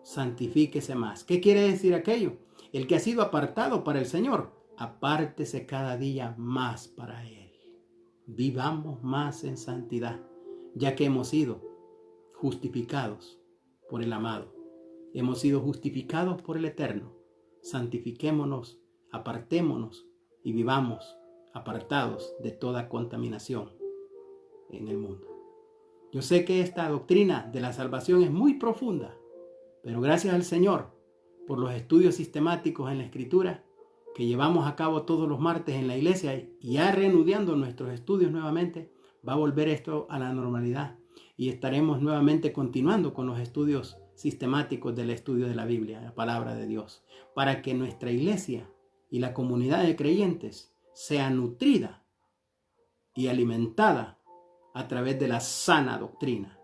santifíquese más. ¿Qué quiere decir aquello? El que ha sido apartado para el Señor, apártese cada día más para Él. Vivamos más en santidad, ya que hemos sido justificados por el amado. Hemos sido justificados por el Eterno. Santifiquémonos, apartémonos y vivamos apartados de toda contaminación en el mundo. Yo sé que esta doctrina de la salvación es muy profunda, pero gracias al Señor por los estudios sistemáticos en la Escritura que llevamos a cabo todos los martes en la iglesia, y ya reanudando nuestros estudios nuevamente, va a volver esto a la normalidad y estaremos nuevamente continuando con los estudios sistemáticos del estudio de la Biblia, la palabra de Dios, para que nuestra iglesia y la comunidad de creyentes sea nutrida y alimentada a través de la sana doctrina.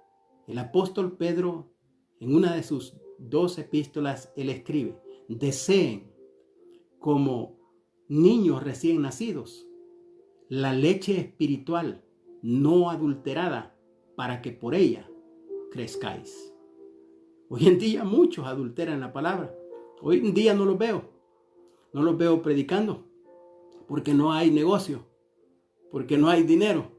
El apóstol Pedro, en una de sus 2 epístolas, él escribe: deseen como niños recién nacidos la leche espiritual no adulterada, para que por ella crezcáis. Hoy en día muchos adulteran la palabra. Hoy en día no los veo predicando, porque no hay negocio, porque no hay dinero.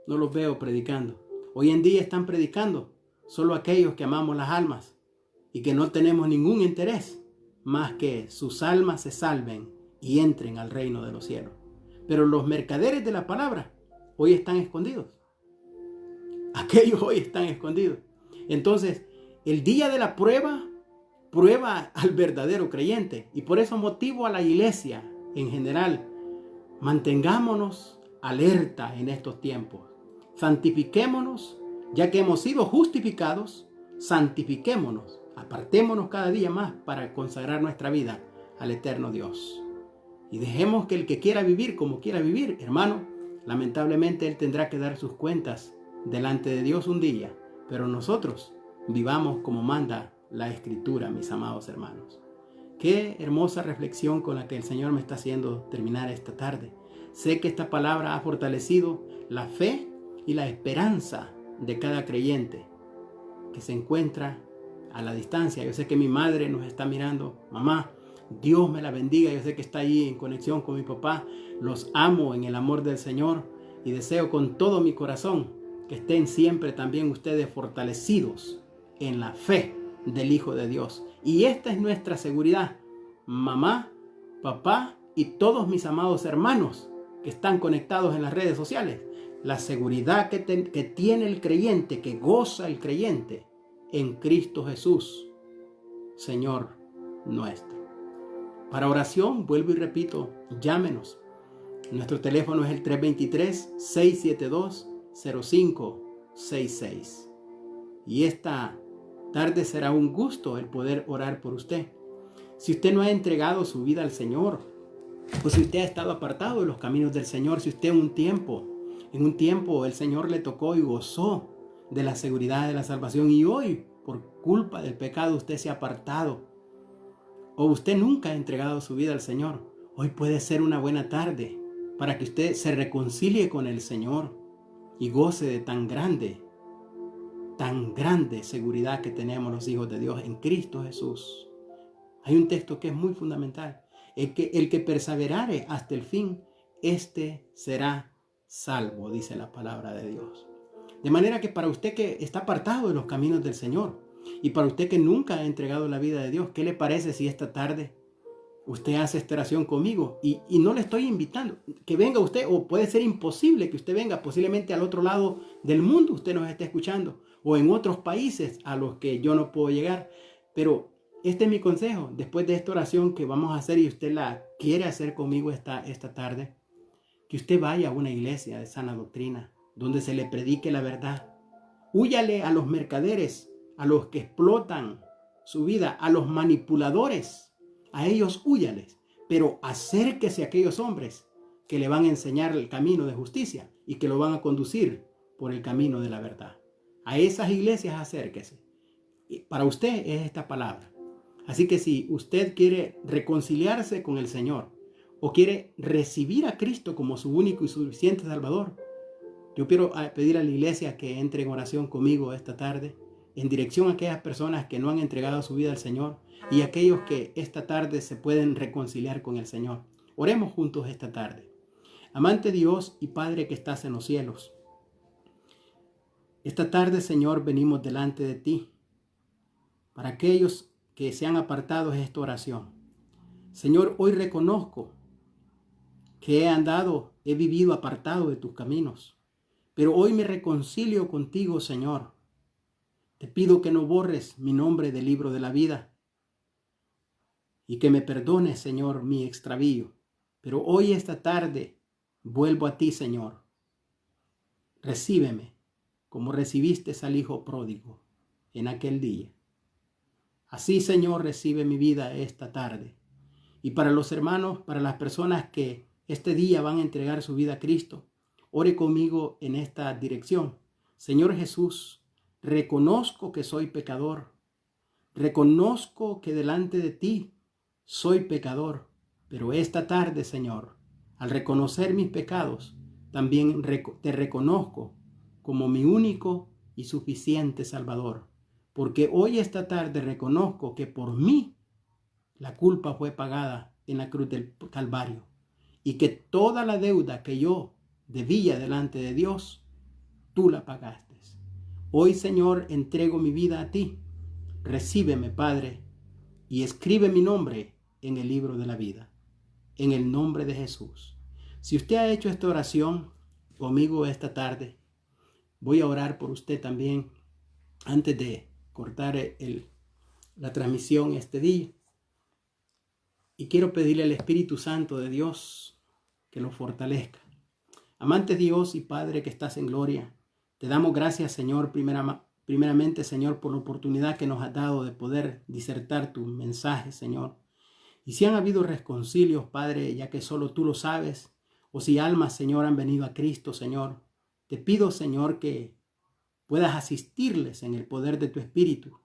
No los veo predicando. Hoy en día están predicando solo aquellos que amamos las almas y que no tenemos ningún interés más que sus almas se salven y entren al reino de los cielos. Pero los mercaderes de la palabra hoy están escondidos. Aquellos hoy están escondidos. Entonces, el día de la prueba al verdadero creyente. Y por eso motivo a la iglesia en general: mantengámonos alerta en estos tiempos. Santifiquémonos, ya que hemos sido justificados. Santifiquémonos, apartémonos cada día más para consagrar nuestra vida al eterno Dios. Y dejemos que el que quiera vivir como quiera vivir, hermano, lamentablemente él tendrá que dar sus cuentas delante de Dios un día. Pero nosotros vivamos como manda la Escritura, mis amados hermanos. Qué hermosa reflexión con la que el Señor me está haciendo terminar esta tarde. Sé que esta palabra ha fortalecido la fe y la esperanza de cada creyente que se encuentra a la distancia. Yo sé que mi madre nos está mirando. Mamá, Dios me la bendiga. Yo sé que está ahí en conexión con mi papá. Los amo en el amor del Señor y deseo con todo mi corazón que estén siempre también ustedes fortalecidos en la fe del Hijo de Dios. Y esta es nuestra seguridad. Mamá, papá y todos mis amados hermanos que están conectados en las redes sociales, la seguridad que tiene el creyente, que goza el creyente en Cristo Jesús, Señor nuestro. Para oración, vuelvo y repito, llámenos. Nuestro teléfono es el 323-672-0566. Y esta tarde será un gusto el poder orar por usted. Si usted no ha entregado su vida al Señor, o si usted ha estado apartado de los caminos del Señor, si usted en un tiempo el Señor le tocó y gozó de la seguridad de la salvación y hoy por culpa del pecado usted se ha apartado o usted nunca ha entregado su vida al Señor, hoy puede ser una buena tarde para que usted se reconcilie con el Señor y goce de tan grande seguridad que tenemos los hijos de Dios en Cristo Jesús. Hay un texto que es muy fundamental. El que perseverare hasta el fin, este será salvo, dice la palabra de Dios. De manera que para usted que está apartado de los caminos del Señor y para usted que nunca ha entregado la vida de Dios, ¿qué le parece si esta tarde usted hace esta oración conmigo? Y no le estoy invitando que venga usted, o puede ser imposible que usted venga, posiblemente al otro lado del mundo usted nos esté escuchando, o en otros países a los que yo no puedo llegar, pero este es mi consejo. Después de esta oración que vamos a hacer y usted la quiere hacer conmigo esta tarde, que usted vaya a una iglesia de sana doctrina donde se le predique la verdad. Húyale a los mercaderes, a los que explotan su vida, a los manipuladores. A ellos húyales, pero acérquese a aquellos hombres que le van a enseñar el camino de justicia y que lo van a conducir por el camino de la verdad. A esas iglesias acérquese. Y para usted es esta palabra. Así que si usted quiere reconciliarse con el Señor o quiere recibir a Cristo como su único y suficiente Salvador, yo quiero pedir a la iglesia que entre en oración conmigo esta tarde en dirección a aquellas personas que no han entregado su vida al Señor y aquellos que esta tarde se pueden reconciliar con el Señor. Oremos juntos esta tarde. Amante Dios y Padre que estás en los cielos, esta tarde, Señor, venimos delante de ti para aquellos que se han apartado de esta oración. Señor, hoy reconozco que he vivido apartado de tus caminos, pero hoy me reconcilio contigo, Señor. Te pido que no borres mi nombre del libro de la vida y que me perdones, Señor, mi extravío. Pero hoy, esta tarde, vuelvo a ti, Señor. Recíbeme como recibiste al Hijo pródigo en aquel día. Así, Señor, recibe mi vida esta tarde. Y para los hermanos, para las personas que este día van a entregar su vida a Cristo, ore conmigo en esta dirección. Señor Jesús, reconozco que soy pecador. Reconozco que delante de ti soy pecador. Pero esta tarde, Señor, al reconocer mis pecados, también te reconozco como mi único y suficiente Salvador. Porque hoy, esta tarde, reconozco que por mí la culpa fue pagada en la cruz del Calvario. Y que toda la deuda que yo debía delante de Dios, tú la pagaste. Hoy, Señor, entrego mi vida a ti. Recíbeme, Padre, y escribe mi nombre en el libro de la vida. En el nombre de Jesús. Si usted ha hecho esta oración conmigo esta tarde, voy a orar por usted también antes de cortar la transmisión este día. Y quiero pedirle al Espíritu Santo de Dios que lo fortalezca. Amante Dios y Padre que estás en gloria, te damos gracias, Señor, primeramente, Señor, por la oportunidad que nos has dado de poder disertar tu mensaje, Señor. Y si han habido reconcilios, Padre, ya que solo tú lo sabes, o si almas, Señor, han venido a Cristo, Señor, te pido, Señor, que puedas asistirles en el poder de tu Espíritu.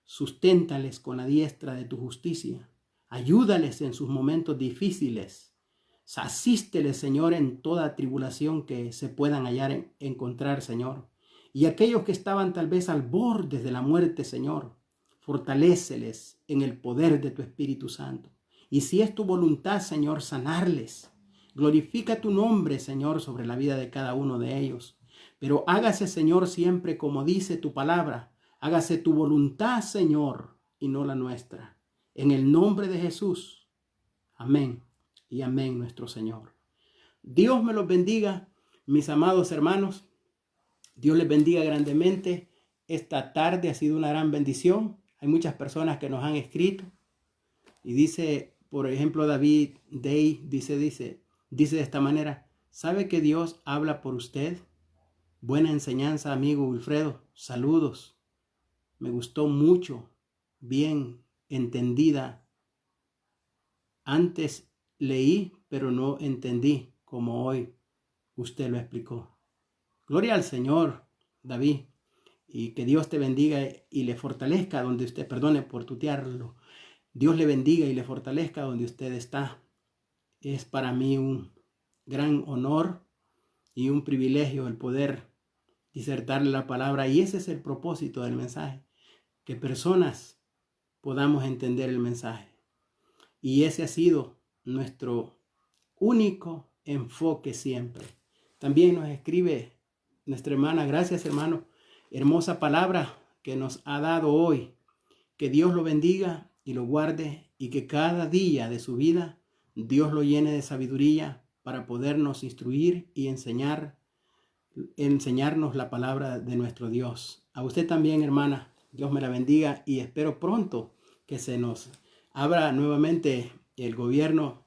Susténtales con la diestra de tu justicia. Ayúdales en sus momentos difíciles. Asísteles, Señor, en toda tribulación que se puedan encontrar, Señor. Y aquellos que estaban tal vez al borde de la muerte, Señor, fortaléceles en el poder de tu Espíritu Santo. Y si es tu voluntad, Señor, sanarles. Glorifica tu nombre, Señor, sobre la vida de cada uno de ellos. Pero hágase, Señor, siempre como dice tu palabra. Hágase tu voluntad, Señor, y no la nuestra. En el nombre de Jesús. Amén y amén, nuestro Señor. Dios me los bendiga, mis amados hermanos. Dios les bendiga grandemente. Esta tarde ha sido una gran bendición. Hay muchas personas que nos han escrito y dice, por ejemplo, David Day dice de esta manera: ¿sabe que Dios habla por usted? Buena enseñanza, amigo Wilfredo. Saludos. Me gustó mucho, bien entendida. Antes leí, pero no entendí como hoy usted lo explicó. Gloria al Señor, David, y que Dios te bendiga y le fortalezca donde usted, perdone por tutearlo, Dios le bendiga y le fortalezca donde usted está. Es para mí un gran honor y un privilegio el poder disertarle la palabra, y ese es el propósito del mensaje, que personas podamos entender el mensaje. Y ese ha sido nuestro único enfoque siempre. También nos escribe nuestra hermana: gracias, hermano, hermosa palabra que nos ha dado hoy. Que Dios lo bendiga y lo guarde, y que cada día de su vida Dios lo llene de sabiduría para podernos instruir y enseñarnos la palabra de nuestro Dios. A usted también, hermana, Dios me la bendiga, y espero pronto que se nos abra nuevamente el gobierno,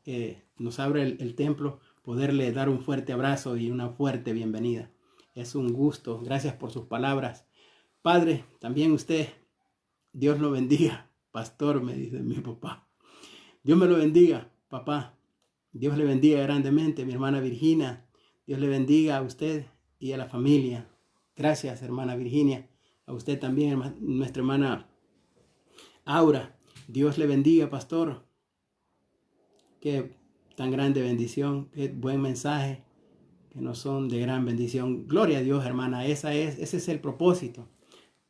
nos abra el templo, poderle dar un fuerte abrazo y una fuerte bienvenida. Es un gusto. Gracias por sus palabras. Padre, también usted, Dios lo bendiga. Pastor, me dice mi papá. Dios me lo bendiga, papá. Dios le bendiga grandemente, mi hermana Virginia. Dios le bendiga a usted y a la familia. Gracias, hermana Virginia. A usted también, nuestra hermana Aura. Dios le bendiga, pastor. Qué tan grande bendición, qué buen mensaje, que nos son de gran bendición. Gloria a Dios, hermana. Ese es el propósito.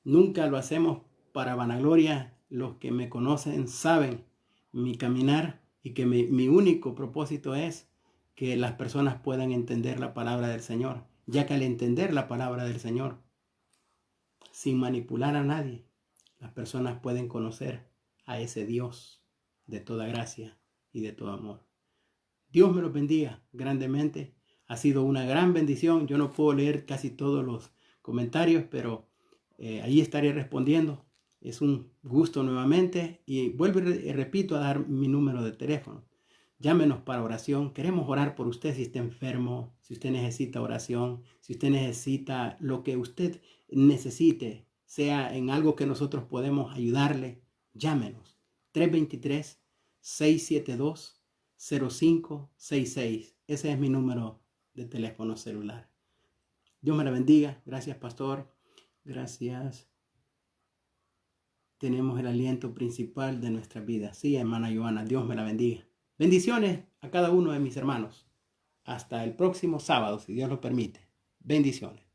Nunca lo hacemos para vanagloria. Los que me conocen saben mi caminar, y que mi único propósito es que las personas puedan entender la palabra del Señor, ya que al entender la palabra del Señor, sin manipular a nadie, las personas pueden conocer a ese Dios de toda gracia y de todo amor. Dios me los bendiga grandemente. Ha sido una gran bendición. Yo no puedo leer casi todos los comentarios, pero ahí estaré respondiendo. Es un gusto nuevamente, y vuelvo y repito a dar mi número de teléfono. Llámenos para oración. Queremos orar por usted si está enfermo, si usted necesita oración, si usted necesita lo que usted necesite, sea en algo que nosotros podemos ayudarle. Llámenos. 323-672-0566. Ese es mi número de teléfono celular. Dios me la bendiga. Gracias, pastor. Gracias. Tenemos el aliento principal de nuestra vida. Sí, hermana Joana, Dios me la bendiga. Bendiciones a cada uno de mis hermanos. Hasta el próximo sábado, si Dios lo permite. Bendiciones.